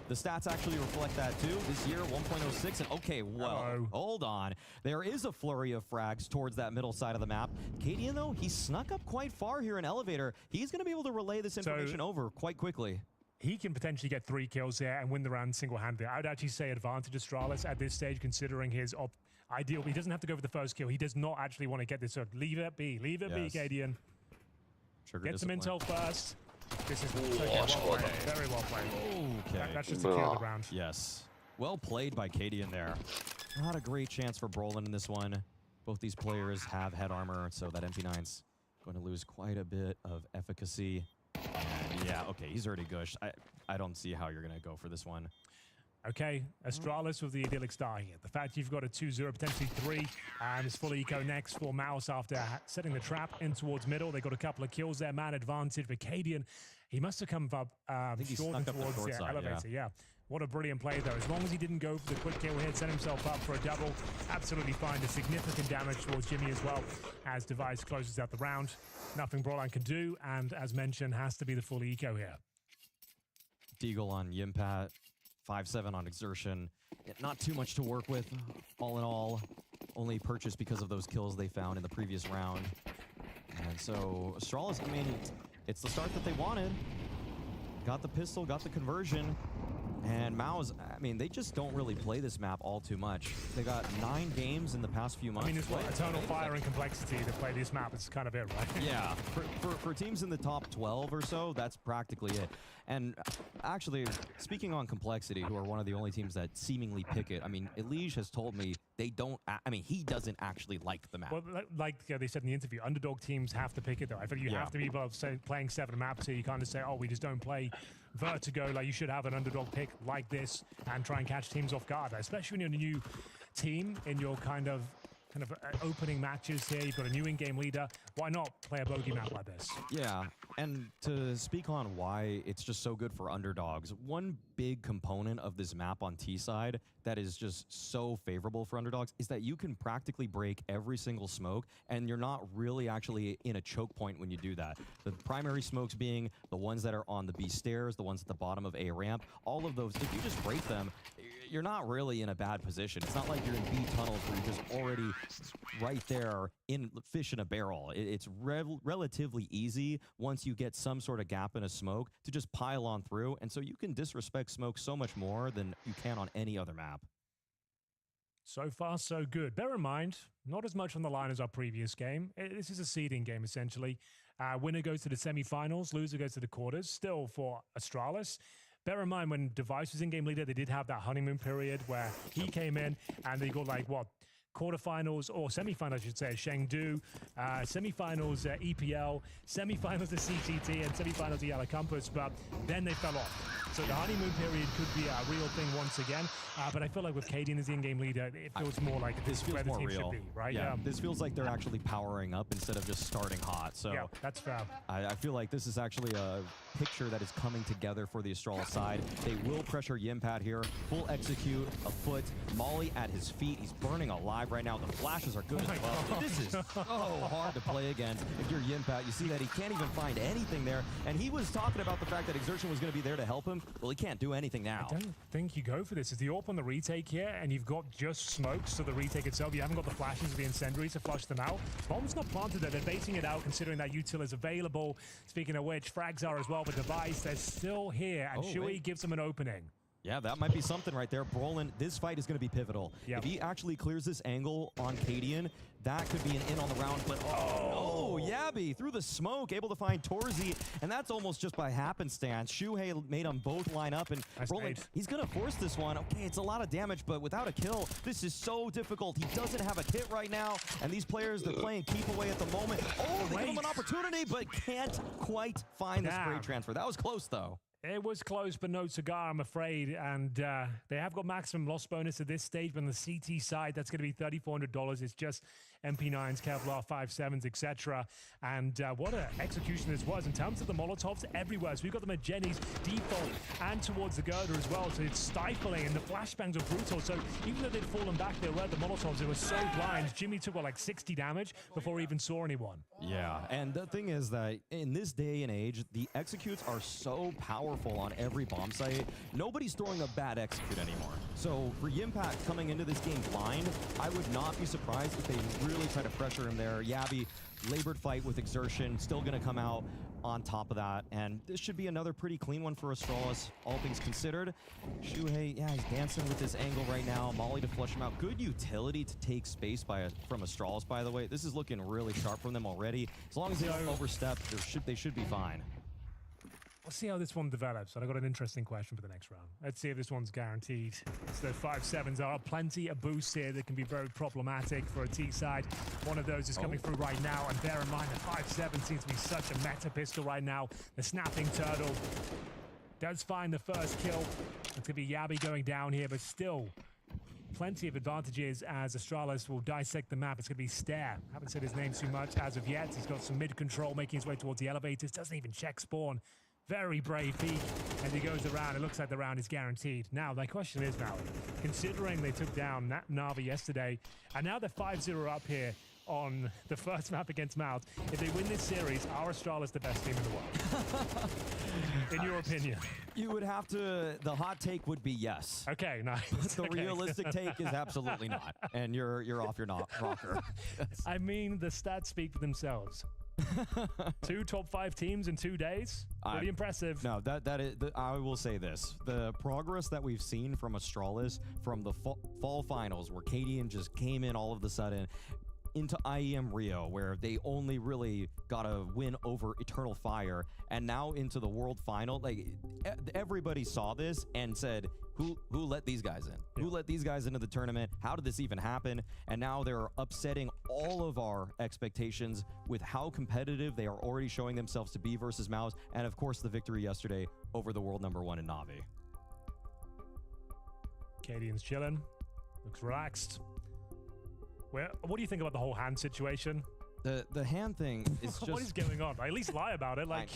the stats actually reflect that too. This year, 1.06, and okay, well, hold on. There is a flurry of frags towards that middle side of the map. Cadian, though, he snuck up quite far here in Elevator. He's going to be able to relay this information over quite quickly. He can potentially get 3 kills here and win the round single-handedly. I would actually say advantage Astralis at this stage, considering his ideal. He doesn't have to go for the first kill. He does not actually want to get this. So leave it be. Leave it be, Cadian. Get some intel first. This is well played. Very well played. Okay. That should secure the round. Yes. Well played by Cadian there. Not a great chance for Brolin in this one. Both these players have head armor, so that MP9's going to lose quite a bit of efficacy. And yeah, okay, he's already gushed. I don't see how you're going to go for this one. Okay, Astralis with the idyllic start here. The fact you've got a 2-0, potentially 3, and it's full eco next for Mouse after setting the trap in towards middle. They got a couple of kills there, man advantage for Cadian. He must have come up short and towards the elevator, yeah. What a brilliant play, though. As long as he didn't go for the quick kill hit, set himself up for a double, absolutely fine. There's significant damage towards Jimmy as well as Device closes out the round. Nothing Broline can do, and as mentioned, has to be the full eco here. Deagle on Yimpat. 5-7 on Exertion. Not too much to work with, all in all. Only purchased because of those kills they found in the previous round. And so, Astralis, I mean, it's the start that they wanted. Got the pistol, got the conversion. And Mao's, I mean, they just don't really play this map all too much. They got 9 games in the past few months. I mean, it's what, Eternal Fire and Complexity to play this map. It's kind of it, right? Yeah, for teams in the top 12 or so, that's practically it. And actually, speaking on Complexity, who are one of the only teams that seemingly pick it, I mean, Elige has told me they don't, I mean, he doesn't actually like the map. Well, like they said in the interview, underdog teams have to pick it, though. I think you have to be playing 7 maps here. You can't just say, oh, we just don't play Vertigo. Like, you should have an underdog pick like this and try and catch teams off guard, especially when you're in a new team in your kind of opening matches here. You've got a new in-game leader. Why not play a bogey map like this? Yeah, and to speak on why it's just so good for underdogs, one big component of this map on T side that is just so favorable for underdogs is that you can practically break every single smoke, and you're not really actually in a choke point when you do that. The primary smokes being the ones that are on the B stairs, the ones at the bottom of A ramp, all of those, if you just break them, you're not really in a bad position. It's not like you're in B tunnels where you're just already right there in fish in a barrel. It's relatively easy once you get some sort of gap in a smoke to just pile on through, and so you can disrespect smoke so much more than you can on any other map. So far, so good. Bear in mind, not as much on the line as our previous game. This is a seeding game, essentially. Winner goes to the semifinals, loser goes to the quarters. Still for Astralis. Bear in mind, when Device was in-game leader, they did have that honeymoon period where he came in and they got like, what, quarterfinals, or semifinals, I should say, Chengdu, semifinals EPL, semifinals of CTT, and semifinals of Yellow Compass, but then they fell off. So the honeymoon period could be a real thing once again, but I feel like with Cadian as the in-game leader, it feels more like this is where the team real. should be, right? Yeah, this feels like they're actually powering up instead of just starting hot. So yeah, that's fair. I feel like this is actually a picture that is coming together for the Astralis side. They will pressure Yimpat here, full execute, a foot, Molly at his feet. He's burning alive right now. The flashes are good as well. This is so hard to play against if you're Yimpat. You see that he can't even find anything there, and he was talking about the fact that Exertion was going to be there to help him. Well, he can't do anything now. I don't think you go for this. Is the AWP on the retake here, and you've got just smokes to the retake itself. You haven't got the flashes of the incendiaries to flush them out. Bomb's not planted there. They're baiting it out, considering that util is available. Speaking of which, frags are as well, but Device, they're still here, and Shui gives them an opening. Yeah, that might be something right there. Brolin, this fight is going to be pivotal. If he actually clears this angle on Cadian, that could be an in on the round, but oh no, Yabby through the smoke, able to find Torzi, and that's almost just by happenstance. Shuhei made them both line up, and Brolin, he's going to force this one. Okay, it's a lot of damage, but without a kill, this is so difficult. He doesn't have a kit right now, and these players, they're playing keep away at the moment. Oh, they give him an opportunity, but can't quite find the spray transfer. That was close, though. It was close, but no cigar, I'm afraid. And they have got maximum loss bonus at this stage, but on the CT side, that's going to be $3,400. It's just MP9s, Kevlar, 5.7s, etc. And what an execution this was in terms of the Molotovs everywhere. So we've got them at Jenny's default and towards the girder as well. So it's stifling, and the flashbangs are brutal. So even though they'd fallen back, they were at the Molotovs. They were so blind. Jimmy took, what, like 60 damage before he even saw anyone. Yeah, and the thing is that in this day and age, the executes are so powerful on every bomb site. Nobody's throwing a bad execute anymore. So for Yimpat coming into this game blind, I would not be surprised if they really try to pressure him there. Yabby, labored fight with Exertion, still going to come out on top of that, and this should be another pretty clean one for Astralis, all things considered. Shuhei, yeah, he's dancing with this angle right now. Molly to flush him out. Good utility to take space from Astralis, by the way. This is looking really sharp from them already. As long as they don't overstep, they should be fine. We'll see how this one develops, and I've got an interesting question for the next round. Let's see if this one's guaranteed. So the 5.7s are plenty of boosts here that can be very problematic for a T side. One of those is coming through right now, and bear in mind the 5.7 seems to be such a meta pistol right now. The snapping turtle does find the first kill. It's going to be Yabby going down here, but still plenty of advantages as Astralis will dissect the map. It's going to be Stare. Haven't said his name too much as of yet. He's got some mid control, making his way towards the elevators. Doesn't even check spawn. Very brave peek as he goes around. It looks like the round is guaranteed. Now, my question is, Maui, considering they took down Na'Vi yesterday, and now they're 5-0 up here on the first map against Mouth, if they win this series, are Astralis the best team in the world? In your opinion? You would have to, the hot take would be yes. Okay, nice. The realistic take is absolutely not. And you're off your rocker. I mean, the stats speak for themselves. 2 top 5 teams in 2 days. Pretty impressive. No, that is. I will say this: the progress that we've seen from Astralis from the fall finals, where Cadian just came in all of a sudden, into IEM Rio, where they only really got a win over Eternal Fire, and now into the World Final. Like everybody saw this and said, "Who let these guys in? Yeah. Who let these guys into the tournament? How did this even happen?" And now they're upsetting all of our expectations with how competitive they are already showing themselves to be versus Mouse, and of course the victory yesterday over the world #1 in Na'Vi. Cadian's chilling, looks relaxed. What do you think about the whole hand situation? The hand thing is just... What is going on? At least lie about it. Like,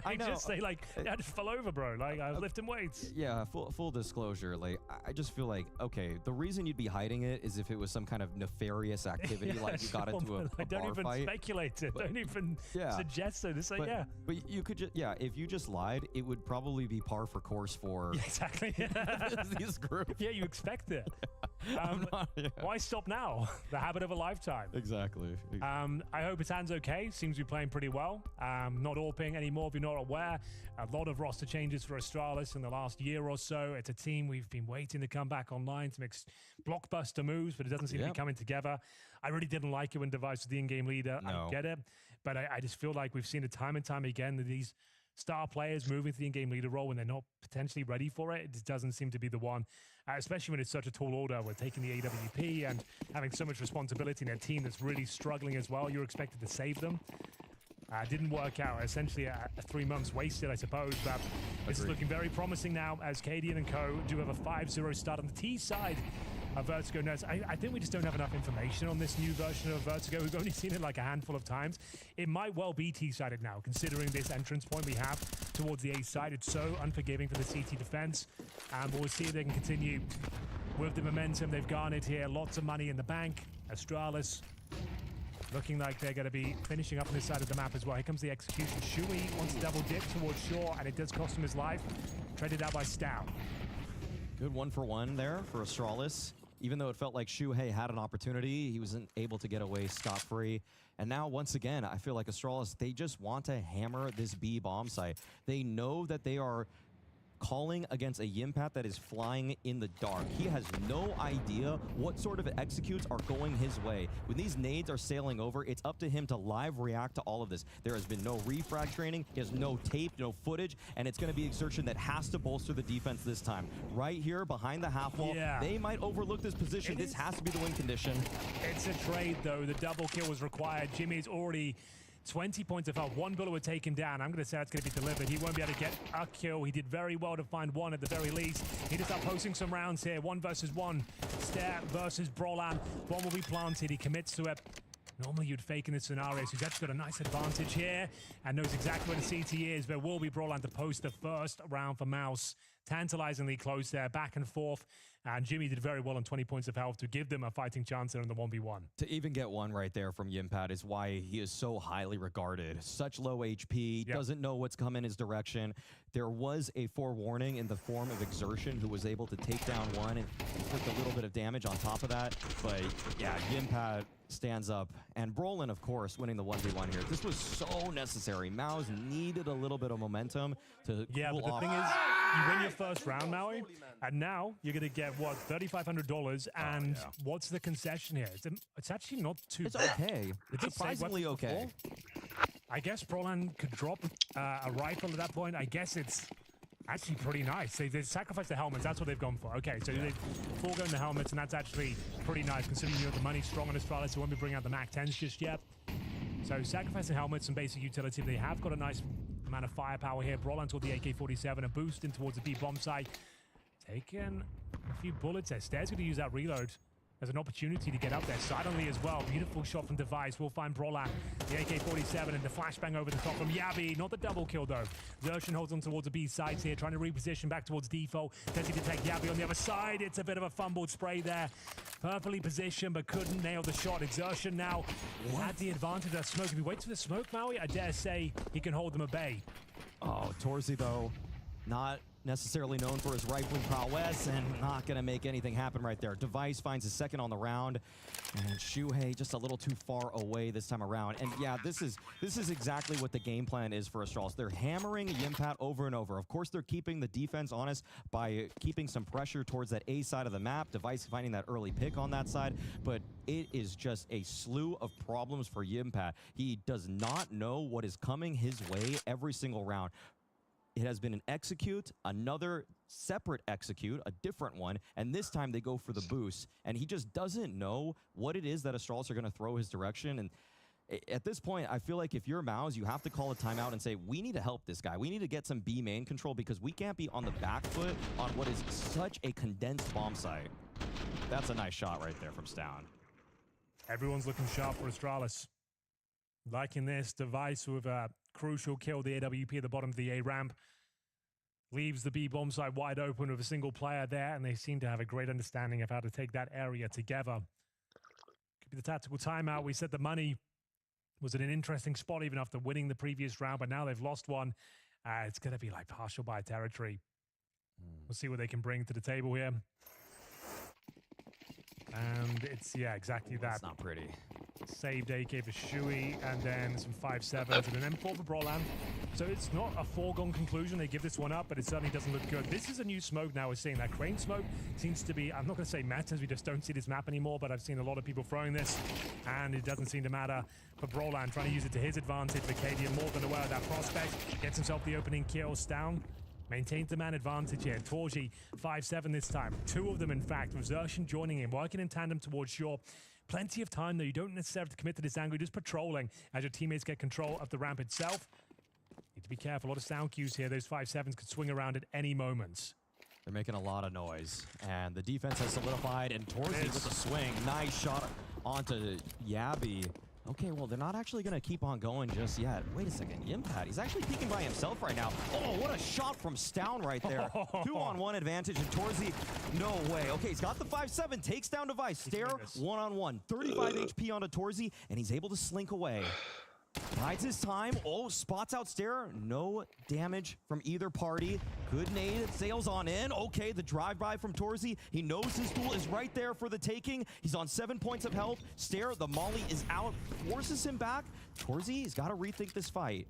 I know. Just say, like, I just fell over, bro. Like, I was lifting weights. Yeah, full disclosure. Like, I just feel like, okay, the reason you'd be hiding it is if it was some kind of nefarious activity, like you got into a bar don't even fight. Speculate it. Don't even suggest it. Just say, But you could just, if you just lied, it would probably be par for course for... Yeah, exactly. this group. Yeah, you expect it. Why stop now? The habit of a lifetime. Exactly. I hope his hand's okay. Seems to be playing pretty well. Not AWPing anymore, if you're not aware. A lot of roster changes for Astralis in the last year or so. It's a team we've been waiting to come back online to make blockbuster moves, but it doesn't seem to be coming together. I really didn't like it when Device was the in-game leader. No. I get it. But I just feel like we've seen it time and time again that these star players moving to the in-game leader role when they're not potentially ready for it. It doesn't seem to be the one, especially when it's such a tall order. We're taking the AWP and having so much responsibility in a team that's really struggling as well. You're expected to save them. Didn't work out. Essentially, 3 months wasted, I suppose. But this is looking very promising now as Cadian and co do have a 5-0 start on the T side of Vertigo Nurse. I think we just don't have enough information on this new version of Vertigo. We've only seen it like a handful of times. It might well be T-sided now, considering this entrance point we have towards the A side. It's so unforgiving for the CT defense. And we'll see if they can continue with the momentum they've garnered here. Lots of money in the bank. Astralis looking like they're going to be finishing up on this side of the map as well. Here comes the execution. Shui wants to double dip towards Shaw, and it does cost him his life. Traded out by Stout. Good 1-for-1 there for Astralis. Even though it felt like Shuhei had an opportunity, he wasn't able to get away scot-free. And now, once again, I feel like Astralis, they just want to hammer this B bomb site. They know that they are calling against a Yimpat that is flying in the dark. He has no idea what sort of executes are going his way. When these nades are sailing over, it's up to him to live react to all of this. There has been no refrag training, he has no tape, no footage, and it's going to be exertion that has to bolster the defense this time. Right here, behind the half wall, they might overlook this position. This has to be the win condition. It's a trade, though. The double kill was required. Jimmy's already 20 points of health. One bullet were taken down. I'm going to say that's going to be delivered. He won't be able to get a kill. He did very well to find one at the very least. He just start posting some rounds here. 1 versus 1. Stare versus Brolan. Bomb will be planted. He commits to it. Normally you'd fake in this scenario, so he's actually got a nice advantage here and knows exactly where the CT is. There will be Brolan to post the first round for Mouse. Tantalizingly close there, back and forth. And Jimmy did very well on 20 points of health to give them a fighting chance there in the 1v1. To even get one right there from Yimpat is why he is so highly regarded. Such low HP, doesn't know what's coming his direction. There was a forewarning in the form of Exertion, who was able to take down one and inflict a little bit of damage on top of that. But yeah, Yimpat stands up. And Brolin, of course, winning the 1v1 here. This was so necessary. Maus needed a little bit of momentum to cool but the off. thing is, you win your first round, Maui, and now you're going to get, what, $3,500, and what's the concession here? It's actually not too bad. Okay. It's surprisingly okay. I guess Brolan could drop a rifle at that point. I guess it's actually pretty nice. They sacrificed the helmets. That's what they've gone for. Okay, so they've foregone the helmets, and that's actually pretty nice, considering the money's strong on Astralis, so won't be bringing out the MAC-10s just yet. So sacrificing helmets and basic utility. They have got a nice amount of firepower here. Brolan toward the AK-47, a boost in towards the B bomb site. Taking a few bullets there. Stair's going to use that reload as an opportunity to get up there silently as well. Beautiful shot from Device. We'll find Brolan, the AK-47, and the flashbang over the top from Yabi. Not the double kill, though. Xertion holds on towards the B sides here, trying to reposition back towards default. Does he detect Yabi on the other side? It's a bit of a fumbled spray there. Perfectly positioned, but couldn't nail the shot. Exertion now had the advantage of that smoke. If he waits for the smoke, Maui, I dare say he can hold them at bay. Oh, Torzi, though, not necessarily known for his rifling prowess and not going to make anything happen right there. Device finds his second on the round, and Shuhei just a little too far away this time around. And yeah, this is exactly what the game plan is for Astralis. They're hammering Yimpat over and over. Of course, they're keeping the defense honest by keeping some pressure towards that A side of the map. Device finding that early pick on that side, but it is just a slew of problems for Yimpat. He does not know what is coming his way every single round. It has been an execute, another separate execute, a different one, and this time they go for the boost. And he just doesn't know what it is that Astralis are going to throw his direction. And at this point, I feel like if you're Maus, you have to call a timeout and say, we need to help this guy. We need to get some B main control because we can't be on the back foot on what is such a condensed bomb site. That's a nice shot right there from Stown. Everyone's looking sharp for Astralis. Liking this, Device with a crucial kill, the AWP at the bottom of the A ramp. Leaves the B bomb site wide open with a single player there, and they seem to have a great understanding of how to take that area together. Could be the tactical timeout. We said the money was in an interesting spot even after winning the previous round, but now they've lost one. It's going to be like partial buy territory. We'll see what they can bring to the table here. And it's, yeah, exactly that. That's not pretty. Saved AK for Shui, and then some 5-7s, and an M4 for Brolan. So it's not a foregone conclusion. They give this one up, but it certainly doesn't look good. This is a new smoke now. We're seeing that crane smoke seems to be, I'm not going to say meta, as we just don't see this map anymore, but I've seen a lot of people throwing this, and it doesn't seem to matter for Brolan, trying to use it to his advantage. Vacadian more than aware of that prospect. Gets himself the opening kills down. Maintains the man advantage here. Torji, 5-7 this time. 2 of them, in fact, with Zershin joining in, working in tandem towards shore. Plenty of time, though. You don't necessarily have to commit to this angle. You're just patrolling as your teammates get control of the ramp itself. Need to be careful. A lot of sound cues here. Those 5-7s could swing around at any moment. They're making a lot of noise. And the defense has solidified, and Torzi with a swing. Nice shot onto Yabby. Okay, well, they're not actually going to keep on going just yet. Wait a second. Yimpat, he's actually peeking by himself right now. Oh, what a shot from Stown right there. 2-on-1 advantage, and Torzi, no way. Okay, he's got the 5-7, takes down Device. Stare, 1-on-1. 35 HP onto Torzi, and he's able to slink away. Bides his time. Oh, spots out Stare. No damage from either party. Good nade. Sails on in. Okay, the drive-by from Torzi. He knows his tool is right there for the taking. He's on 7 points of health. Stare, the molly is out. Forces him back. Torzi has got to rethink this fight.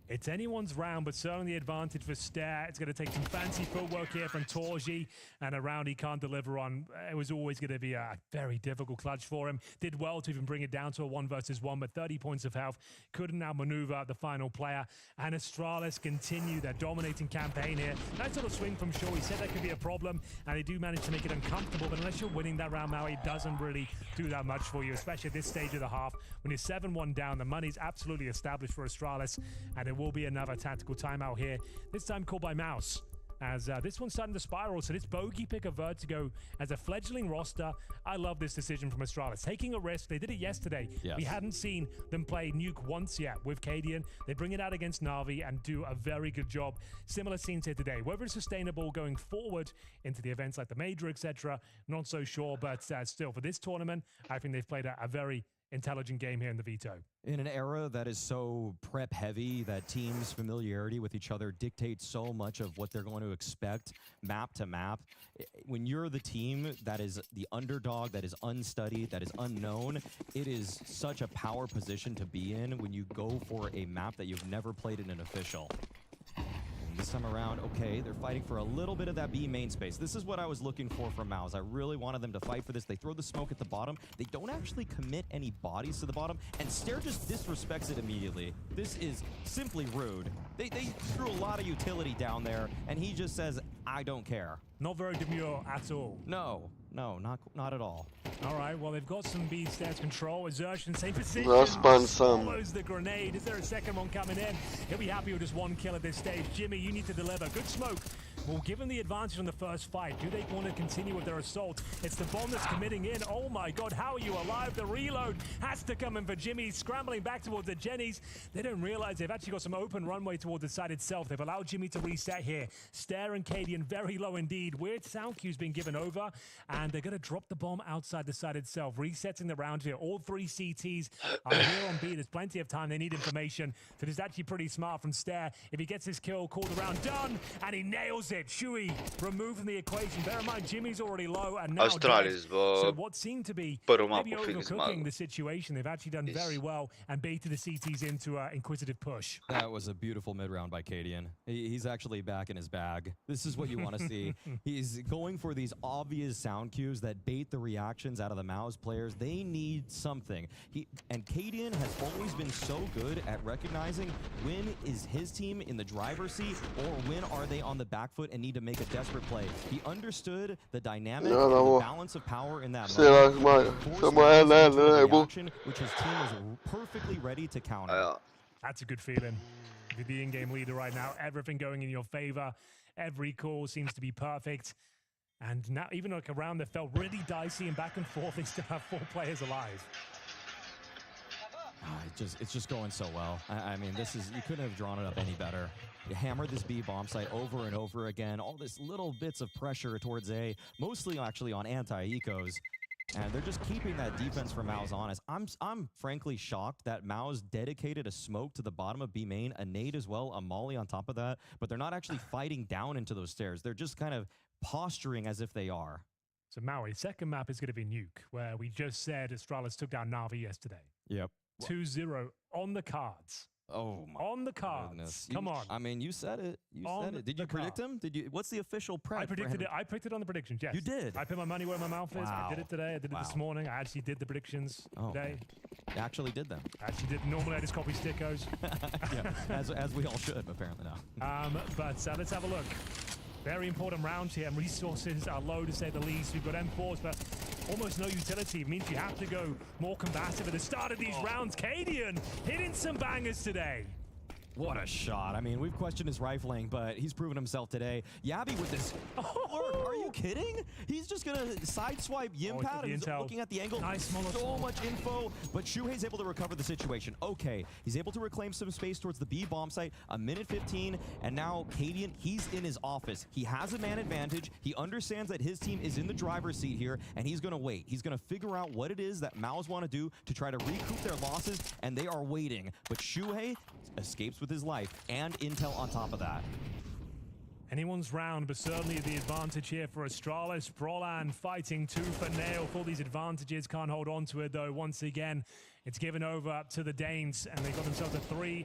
It's anyone's round, but certainly the advantage for Stare. It's going to take some fancy footwork here from Torji, and a round he can't deliver on. It was always going to be a very difficult clutch for him. Did well to even bring it down to a 1-versus-1, but 30 points of health. Couldn't outmaneuver the final player. And Astralis continue their dominating campaign here. Nice little swing from Shaw. He said that could be a problem, and they do manage to make it uncomfortable, but unless you're winning that round, Maui, it doesn't really do that much for you, especially at this stage of the half. When you're 7-1 down, the money's absolutely established for Astralis, and it will be another tactical timeout here, this time called by Mouse, as this one's starting to spiral. So this bogey pick of Vertigo as a fledgling roster, I love this decision from Astralis. Taking a risk. They did it yesterday. Yes. We hadn't seen them play Nuke once yet with Cadian. They bring it out against Na'Vi and do a very good job. Similar scenes here today. Whether it's sustainable going forward into the events like the Major, etc., not so sure, but still, for this tournament, I think they've played a very intelligent game here in the Veto. In an era that is so prep heavy, that teams' familiarity with each other dictates so much of what they're going to expect map to map. When you're the team that is the underdog, that is unstudied, that is unknown, it is such a power position to be in when you go for a map that you've never played in an official. This time around, okay, they're fighting for a little bit of that B main space. This is what I was looking for from Mouse. I really wanted them to fight for this. They throw the smoke at the bottom. They don't actually commit any bodies to the bottom, and Stare just disrespects it immediately. This is simply rude. They threw a lot of utility down there, and he just says, I don't care. Not very demure at all. No, not at all. All right, well, they've got some B stairs control. Xersh in the same position. Follows the grenade. Is there a second one coming in? He'll be happy with just one kill at this stage. Jimmy, you need to deliver. Good smoke. Well, given the advantage on the first fight, do they want to continue with their assault? It's the bomb that's committing in. Oh my God, how are you alive? The reload has to come in for Jimmy, scrambling back towards the Jennies. They don't realize they've actually got some open runway towards the side itself. They've allowed Jimmy to reset here. Stare and Cadian very low indeed. Weird sound cues being given over, and they're going to drop the bomb outside the side itself, resetting the round here. All 3 CTs are here on B. There's plenty of time. They need information. So this is actually pretty smart from Stare. If he gets his kill, call the round done, and he nails it. Shui removed from the equation. Bear in mind, Jimmy's already low, and now so what seemed to be maybe overcooking the situation, they've actually done very well and baited the CTs into an inquisitive push. That was a beautiful mid-round by Cadian. He's actually back in his bag. This is what you want to see. He's going for these obvious sound cues that bait the reactions out of the Mouse players. They need something. And Cadian has always been so good at recognizing when is his team in the driver's seat or when are they on the back foot and need to make a desperate play. He understood the dynamic and the balance of power in that moment, which his team was perfectly ready to counter. That's a good feeling. You're the in-game leader right now. Everything going in your favor. Every call seems to be perfect. And now, even like a round that felt really dicey and back and forth, they still have 4 players alive. It's just going so well. I mean, you couldn't have drawn it up any better. You hammered this B bomb site over and over again. All this little bits of pressure towards A, mostly actually on anti-ecos. And they're just keeping that defense for Mao's honest. I'm frankly shocked that Mao's dedicated a smoke to the bottom of B main, a nade as well, a molly on top of that, but they're not actually fighting down into those stairs. They're just kind of posturing as if they are. So Maui, second map is going to be Nuke, where we just said Astralis took down Na'Vi yesterday. Yep. 2-0 on the cards. Oh my on the cards. goodness. Come on. I mean, you said it. You said it. Did you predict him? Did you? What's the official prep? I predicted it. I predicted on the predictions. Yes. You did. I put my money where my mouth is. Wow. I did it today. I did it this morning. I actually did the predictions today. You actually did them. I actually did. Normally I just copy stickos. Yeah, as we all should, apparently now. But let's have a look. Very important round here, and resources are low to say the least. We've got M4s, but almost no utility. It means you have to go more combative at the start of these rounds. Cadian hitting some bangers today. What a shot. I mean, we've questioned his rifling, but he's proven himself today. Yabi with this. Are you kidding? He's just going to sideswipe Yimpat. He's looking at the angle. Nice, so much info, but Shuhei's able to recover the situation. Okay, he's able to reclaim some space towards the B bomb site. A minute 15, and now Cadian, he's in his office. He has a man advantage. He understands that his team is in the driver's seat here, and he's going to wait. He's going to figure out what it is that Maus want to do to try to recoup their losses, and they are waiting. But Shuhei escapes with his life and intel on top of that. Anyone's round, but certainly the advantage here for Astralis. Brolan fighting tooth and nail for these advantages. Can't hold on to it, though. Once again, it's given over to the Danes, and they got themselves a 3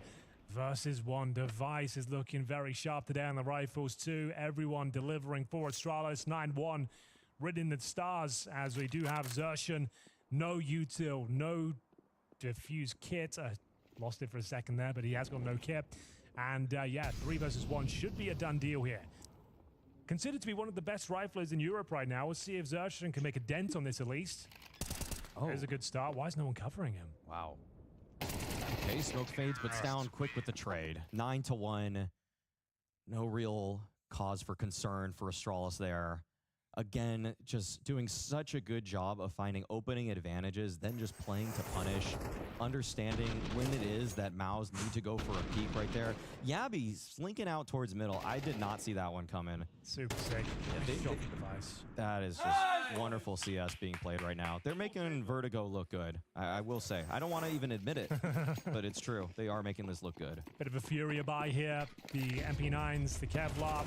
versus 1. Device is looking very sharp today on the rifles, too. Everyone delivering for Astralis. 9-1, written in the stars, as we do have Xertion. No util, no diffuse kit. Lost it for a second there, but he has got no kit. And yeah, 3 versus 1 should be a done deal here. Considered to be one of the best riflers in Europe right now. We'll see if Xertion can make a dent on this at least. There's a good start. Why is no one covering him? Wow. Okay, smoke fades, but down quick with the trade. 9-1. No real cause for concern for Astralis there. Again, just doing such a good job of finding opening advantages, then just playing to punish, understanding when it is that Maus need to go for a peek right there. Yabi slinking out towards middle. I did not see that one coming. Super sick. Device. That is just wonderful CS being played right now. They're making Vertigo look good, I will say. I don't want to even admit it, but it's true. They are making this look good. Bit of a Furia buy here. The MP9s, the Kevlar.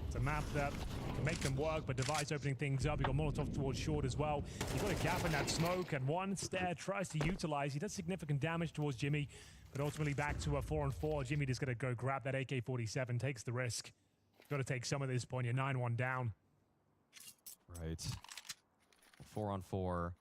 It's a map that can make them work, but Device opening things up. You've got Molotov towards short as well. You've got a gap in that smoke, and one Stair tries to utilize. He does significant damage towards Jimmy, but ultimately back to a 4-on-4. Jimmy just got to go grab that AK-47, takes the risk. Got to take some of this point. You're 9-1 down. Right. 4-on-4.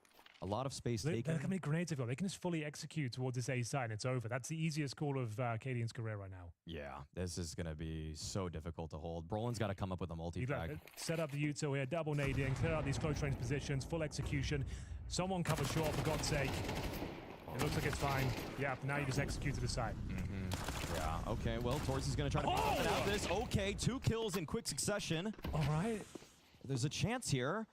A lot of space taken. Look how many grenades they've got. They can just fully execute towards this A side, and it's over. That's the easiest call of Cadian's career right now. Yeah, this is going to be so difficult to hold. Brolin's got to come up with a multi-frag. Set up the util here, double nading, clear out these close range positions, full execution. Someone cover short, for God's sake. It looks like it's fine. Yeah, now you just execute to the side. Yeah, okay, well, Torres is going to try to make something out of this. Okay, 2 kills in quick succession. All right. There's a chance here.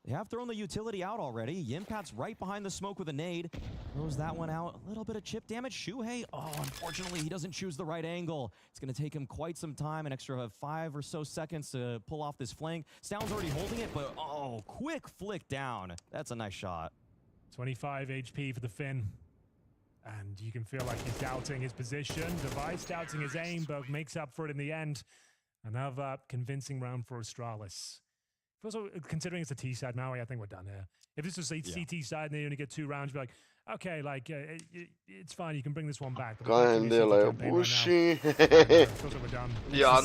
They have thrown the utility out already. Yimpat's right behind the smoke with a nade. Throws that one out. A little bit of chip damage. Shuhei, unfortunately, he doesn't choose the right angle. It's going to take him quite some time, an extra 5 or so seconds to pull off this flank. Stound's already holding it, but quick flick down. That's a nice shot. 25 HP for the Finn. And you can feel like he's doubting his position. Device doubting his aim, but makes up for it in the end. Another convincing round for Astralis. Also, considering it's a T side, Maui, I think we're done here. If this was a CT side and they only get 2 rounds, you'd be like, okay, like, it's fine, you can bring this one back. Kan dela ju Bushi. Yeah,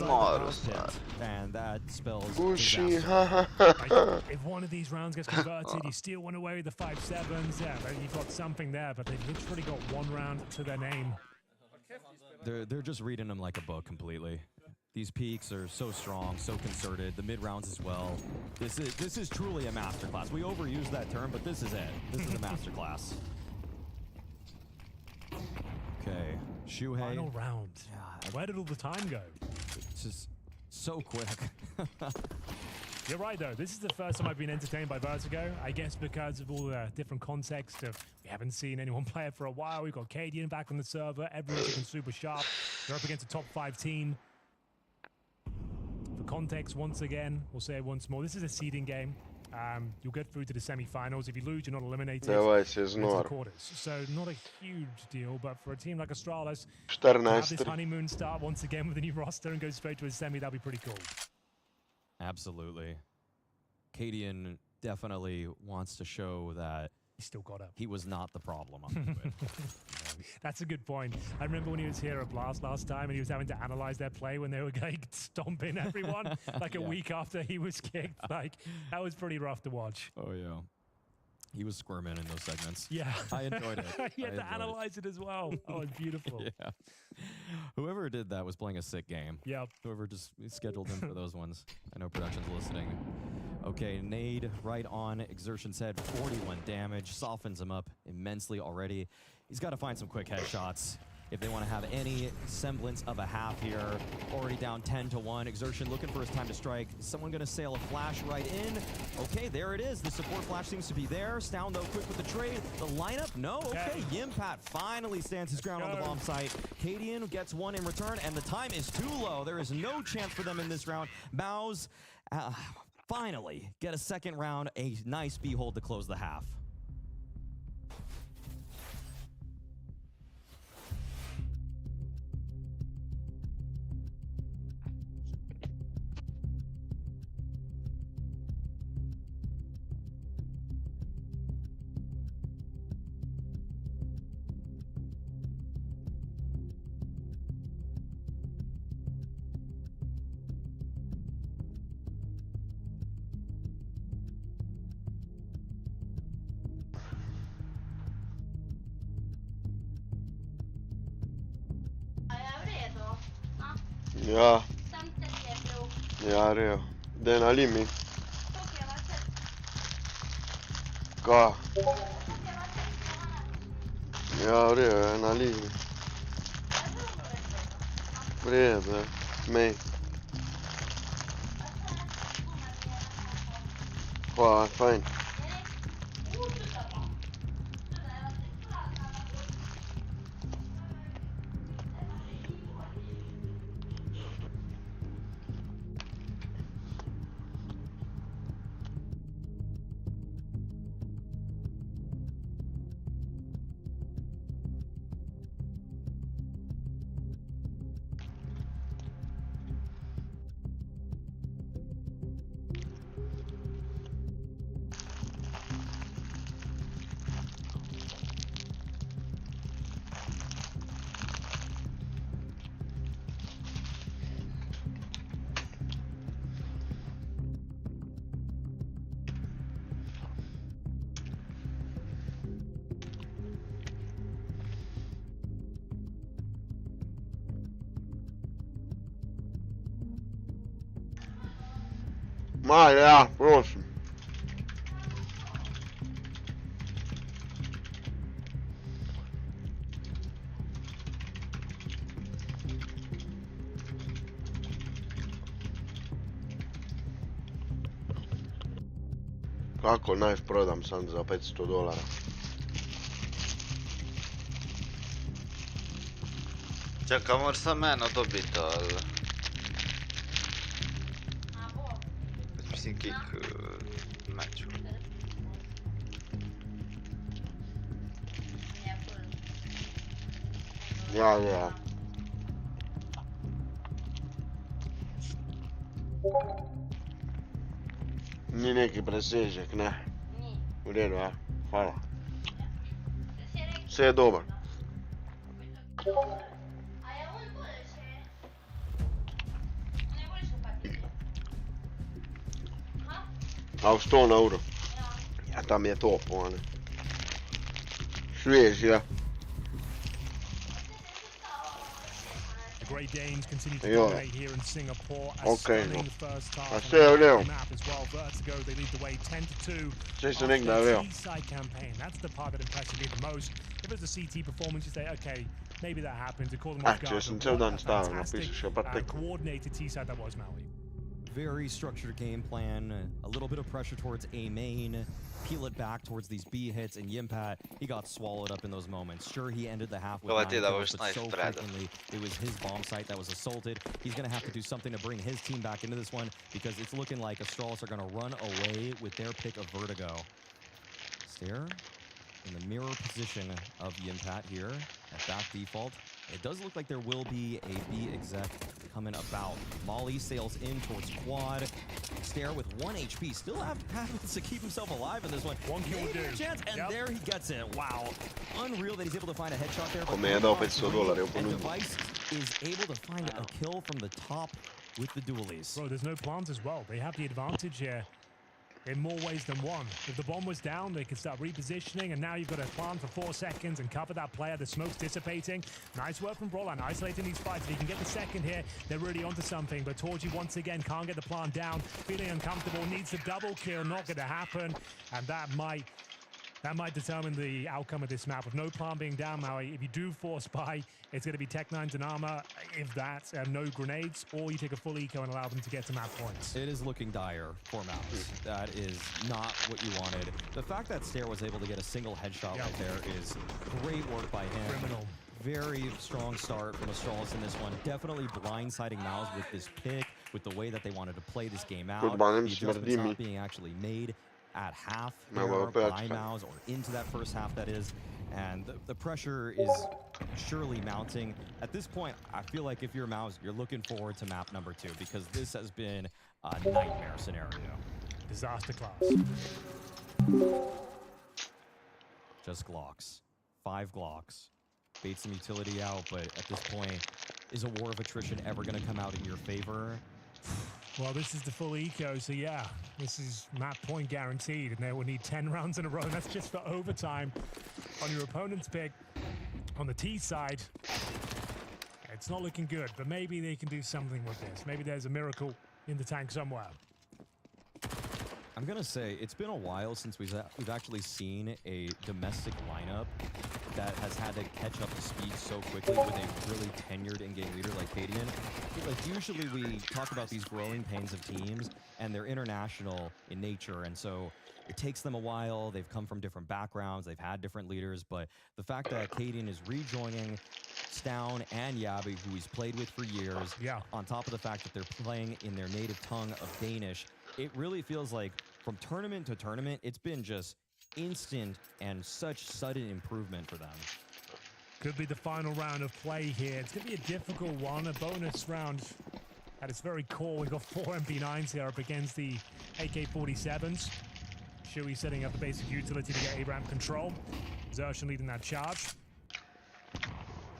And that spells Bushi. If one of these rounds gets converted, you still want to worry the 5-7s. Yeah, but you've got something there, but they've literally got 1 round to their name. They're just reading them like a book completely. These peaks are so strong, so concerted. The mid rounds as well. This is truly a masterclass. We overuse that term, but this is it. This is a masterclass. Okay, Shuhei. Final round. Yeah. Where did all the time go? It's just so quick. You're right, though. This is the first time I've been entertained by Vertigo. I guess because of all the different context of we haven't seen anyone play it for a while. We've got Cadian back on the server. Everyone's looking super sharp. They're up against a top 5 team. For context, once again, we'll say it once more. This is a seeding game. You'll get through to the semi-finals. If you lose, you're not eliminated. Quarters. So not a huge deal, but for a team like Astralis, to have this honeymoon start once again with a new roster and go straight to a semi, that'd be pretty cool. Absolutely. Cadian definitely wants to show that he still got up. He was not the problem on the Twitch. That's a good point. I remember when he was here at Blast last time and he was having to analyze their play when they were like stomping everyone like a week after he was kicked. Like, that was pretty rough to watch. Oh, yeah. He was squirming in those segments. Yeah. I enjoyed it. He had to analyze it as well. Oh, it's beautiful. Yeah. Whoever did that was playing a sick game. Yep. Whoever just scheduled him for those ones. I know production's listening. Okay, nade right on Exertion's head, 41 damage, softens him up immensely already. He's got to find some quick headshots if they want to have any semblance of a half here. Already down 10-1. Exertion looking for his time to strike. Is someone going to sail a flash right in? Okay, there it is. The support flash seems to be there. Stound, though, quick with the trade. The lineup? No. Okay, Yimpat finally stands his ground on the bomb site. Cadian gets one in return, and the time is too low. There is no chance for them in this round. Mouse finally get a second round, a nice B-hold to close the half. Ja. Ja, det är jag. Det är en alimi. Ka. Ja, det är en alimi. Bredvid mig. Ja, fint. Maja, prosim. Kako knife prodam sam za $500? Čakaj, moraš sam meno dobiti, ali... Mislim, kick meču. Ja. Ni neki presežek, ne? U redu, ja. Hvala. Sve je dobar. A u 100 euro. Ja, tam je toplo, ne? Svjež, ja. Great Danes continue to dominate here in Singapore. Okay. First half I say it map as well. Vertigo, they lead the way 10-2. Just an ignore. Side campaign. That's the part that impresses me the most. If it's a CT performance, you say, okay, maybe that happened. To call them off guard. Just until done staan, coordinated T-side that was Maui. Very structured game plan, a little bit of pressure towards A main, peel it back towards these B hits, and Yimpat, he got swallowed up in those moments. Sure, he ended the half with 9 kills, but so frequently it was his bomb site that was assaulted. He's going to have to do something to bring his team back into this one because it's looking like Astralis are going to run away with their pick of Vertigo. Stare in the mirror position of Yimpat here at back default. It does look like there will be a B exec coming about. Molly sails in towards quad. Stare with 1 HP. Still happens to keep himself alive in this one. One kill Maybe a chance, and there he gets it. Wow. Unreal that he's able to find a headshot there. Come dopo il suo dollaro, And Device is able to find a kill from the top with the dualies. Bro, there's no plant as well. They have the advantage here in more ways than one. If the bomb was down, they could start repositioning, and now you've got to plant for 4 seconds and cover that player. The smoke's dissipating. Nice work from Brawlan, isolating these fights. If he can get the second here, they're really onto something. But Torji, once again, can't get the plant down. Feeling uncomfortable, needs the double kill. Not going to happen, and that might determine the outcome of this map. With no plant being down, Maui, if you do force buy, it's going to be Tech9's and armor. If that, no grenades, or you take a full eco and allow them to get to map points. It is looking dire for Mouse. That is not what you wanted. The fact that Stare was able to get a single headshot right there is great work by him. Criminal. Very strong start from Astralis in this one. Definitely blindsiding Mouse with this pick, with the way that they wanted to play this game out. The adjustments not being actually made at half by Mouse, or into that first half, that is. And the pressure is surely mounting. At this point, I feel like if you're Mouse, you're looking forward to map number 2, because this has been a nightmare scenario. Disaster class. Just Glocks. 5 Glocks. Bait some utility out, but at this point, is a war of attrition ever going to come out in your favor? Well, this is the full eco, so yeah, this is map point guaranteed, and they will need 10 rounds in a row. That's just for overtime on your opponent's pick. On the T side, it's not looking good, but maybe they can do something with this. Maybe there's a miracle in the tank somewhere. I'm going to say it's been a while since we've actually seen a domestic lineup that has had to catch up to speed so quickly with a really tenured in-game leader like Cadian. Like, usually we talk about these growing pains of teams, and they're international in nature, and so it takes them a while. They've come from different backgrounds, they've had different leaders, but the fact that Cadian is rejoining Stown and Yabi, who he's played with for years, on top of the fact that they're playing in their native tongue of Danish, it really feels like from tournament to tournament, it's been just instant and such sudden improvement for them. Could be the final round of play here. It's going to be a difficult one, a bonus round at its very core. We've got 4 MP9s here up against the AK-47s. Shui setting up the basic utility to get A-ramp control. Zershan leading that charge.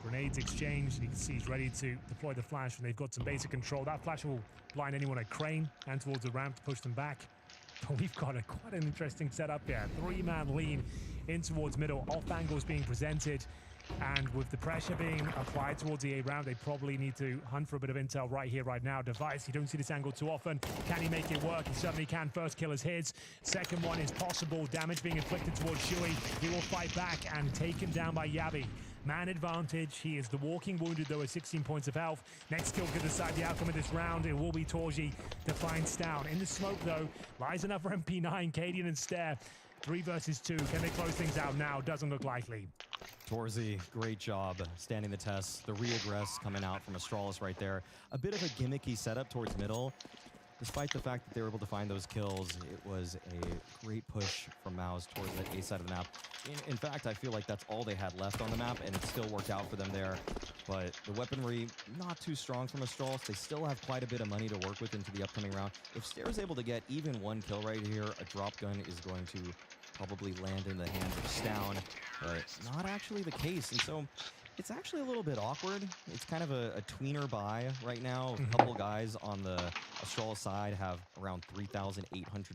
Grenades exchanged, and you can see he's ready to deploy the flash, and they've got some basic control. That flash will blind anyone at crane and towards the ramp to push them back. But we've got quite an interesting setup here. 3-man lean in towards middle. Off angles being presented. And with the pressure being applied towards the A round, they probably need to hunt for a bit of intel right here, right now. Device, you don't see this angle too often. Can he make it work? He certainly can. First kill is his. Second one is possible. Damage being inflicted towards Shui. He will fight back and taken down by Yabi. Man advantage. He is the walking wounded, though, with 16 points of health. Next kill could decide the outcome of this round. It will be Torji to find Stown. In the smoke, though, lies another MP9. Cadian and Stare. 3 versus 2. Can they close things out now? Doesn't look likely. Torzi, great job standing the test. The re-aggress coming out from Astralis right there. A bit of a gimmicky setup towards middle. Despite the fact that they were able to find those kills, it was a great push from Mouse towards that A side of the map. In fact, I feel like that's all they had left on the map, and it still worked out for them there. But the weaponry, not too strong from Astralis. They still have quite a bit of money to work with into the upcoming round. If Stare's able to get even 1 kill right here, a drop gun is going to probably land in the hands of Stown, but not actually the case. And so it's actually a little bit awkward. It's kind of a tweener buy right now. A couple guys on the Astralis side have around $3,800.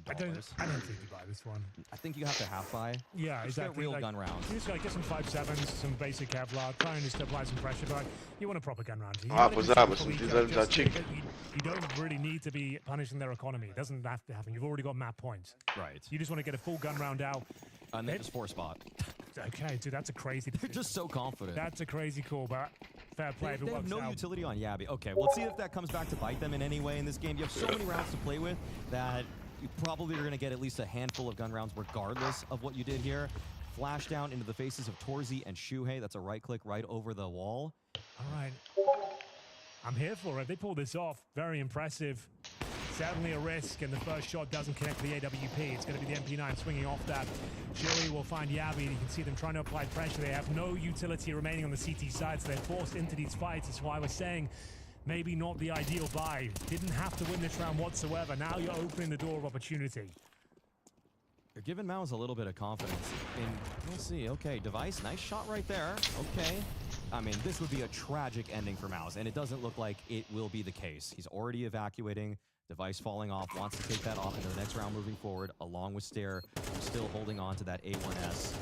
I don't think you buy this one. I think you have to half buy. Yeah, just exactly. Get real gun rounds. You just gotta get some 5.7s, some basic Kevlar, try and just apply some pressure, but you want a proper gun round. You don't really need to be punishing their economy. It doesn't have to happen. You've already got map points. Right. You just want to get a full gun round out. And then just 4 spot. Okay, dude, that's a crazy They're just so confident. That's a crazy call, but fair play. They have no utility on Yabi. Okay, we'll see if that comes back to bite them in any way in this game. You have so many rounds to play with that you probably are going to get at least a handful of gun rounds regardless of what you did here. Flash down into the faces of Torzi and Shuhei. That's a right click right over the wall. All right. I'm here for it. They pulled this off. Very impressive. Certainly a risk, and the first shot doesn't connect the AWP. It's going to be the MP9 swinging off that. Shuri will find Yavi. You can see them trying to apply pressure. They have no utility remaining on the CT side, so they're forced into these fights. That's why I was saying maybe not the ideal buy. Didn't have to win this round whatsoever. Now you're opening the door of opportunity. You're giving Mouse a little bit of confidence. And we'll see. Okay, Device, nice shot right there. Okay. I mean, this would be a tragic ending for Mouse, and it doesn't look like it will be the case. He's already evacuating. Device falling off, wants to take that off into the next round moving forward, along with Stair, still holding on to that A1S.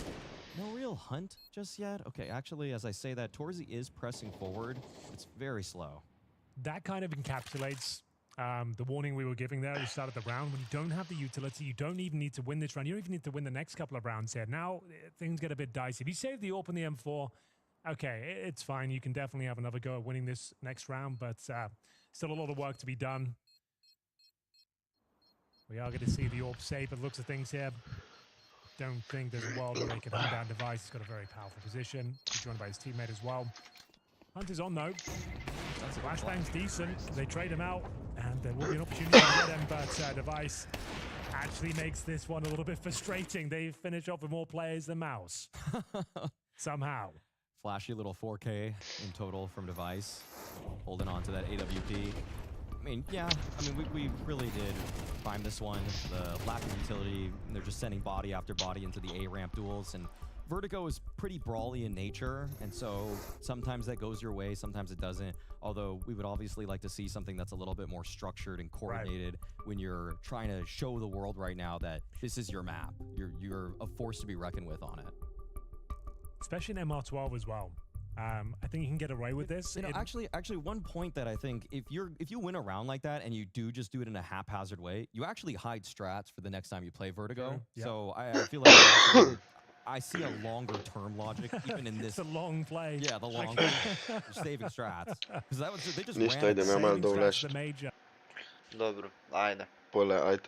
No real hunt just yet. Okay, actually, as I say that, Torzy is pressing forward. It's very slow. That kind of encapsulates the warning we were giving there at the start of the round. When you don't have the utility, you don't even need to win this round. You don't even need to win the next couple of rounds here. Now, things get a bit dicey. If you save the AWP and the M4, okay, it's fine. You can definitely have another go at winning this next round, but still a lot of work to be done. We are going to see the AWP save, but looks of things here. Don't think there's a world where they can hunt down Device. He's got a very powerful position. He's joined by his teammate as well. Hunt is on, though. Flashbang's decent. They trade him out, and there will be an opportunity to get him, but Device actually makes this one a little bit frustrating. They finish off with more players than Mouse. Somehow. Flashy little 4K in total from Device, holding on to that AWP. I mean, yeah, I mean, we really did prime this one. The lack of utility, they're just sending body after body into the A-ramp duels, and Vertigo is pretty brawly in nature, and so sometimes that goes your way, sometimes it doesn't. Although we would obviously like to see something that's a little bit more structured and coordinated when you're trying to show the world right now that this is your map. You're a force to be reckoned with on it. Especially in MR12 as well. I think you can get away with this. You know, actually, one point that I think if you win a round like that and you do just do it in a haphazard way, you actually hide strats for the next time you play Vertigo. Sure. Yep. So I feel like actually, I see a longer term logic even in this. It's a long play. Yeah, the long play. Saving strats. Because that was they just Ništa, ran idem ja malo Saving strats dovlešiti. the major. Dobro, ajde. Pole, ajde.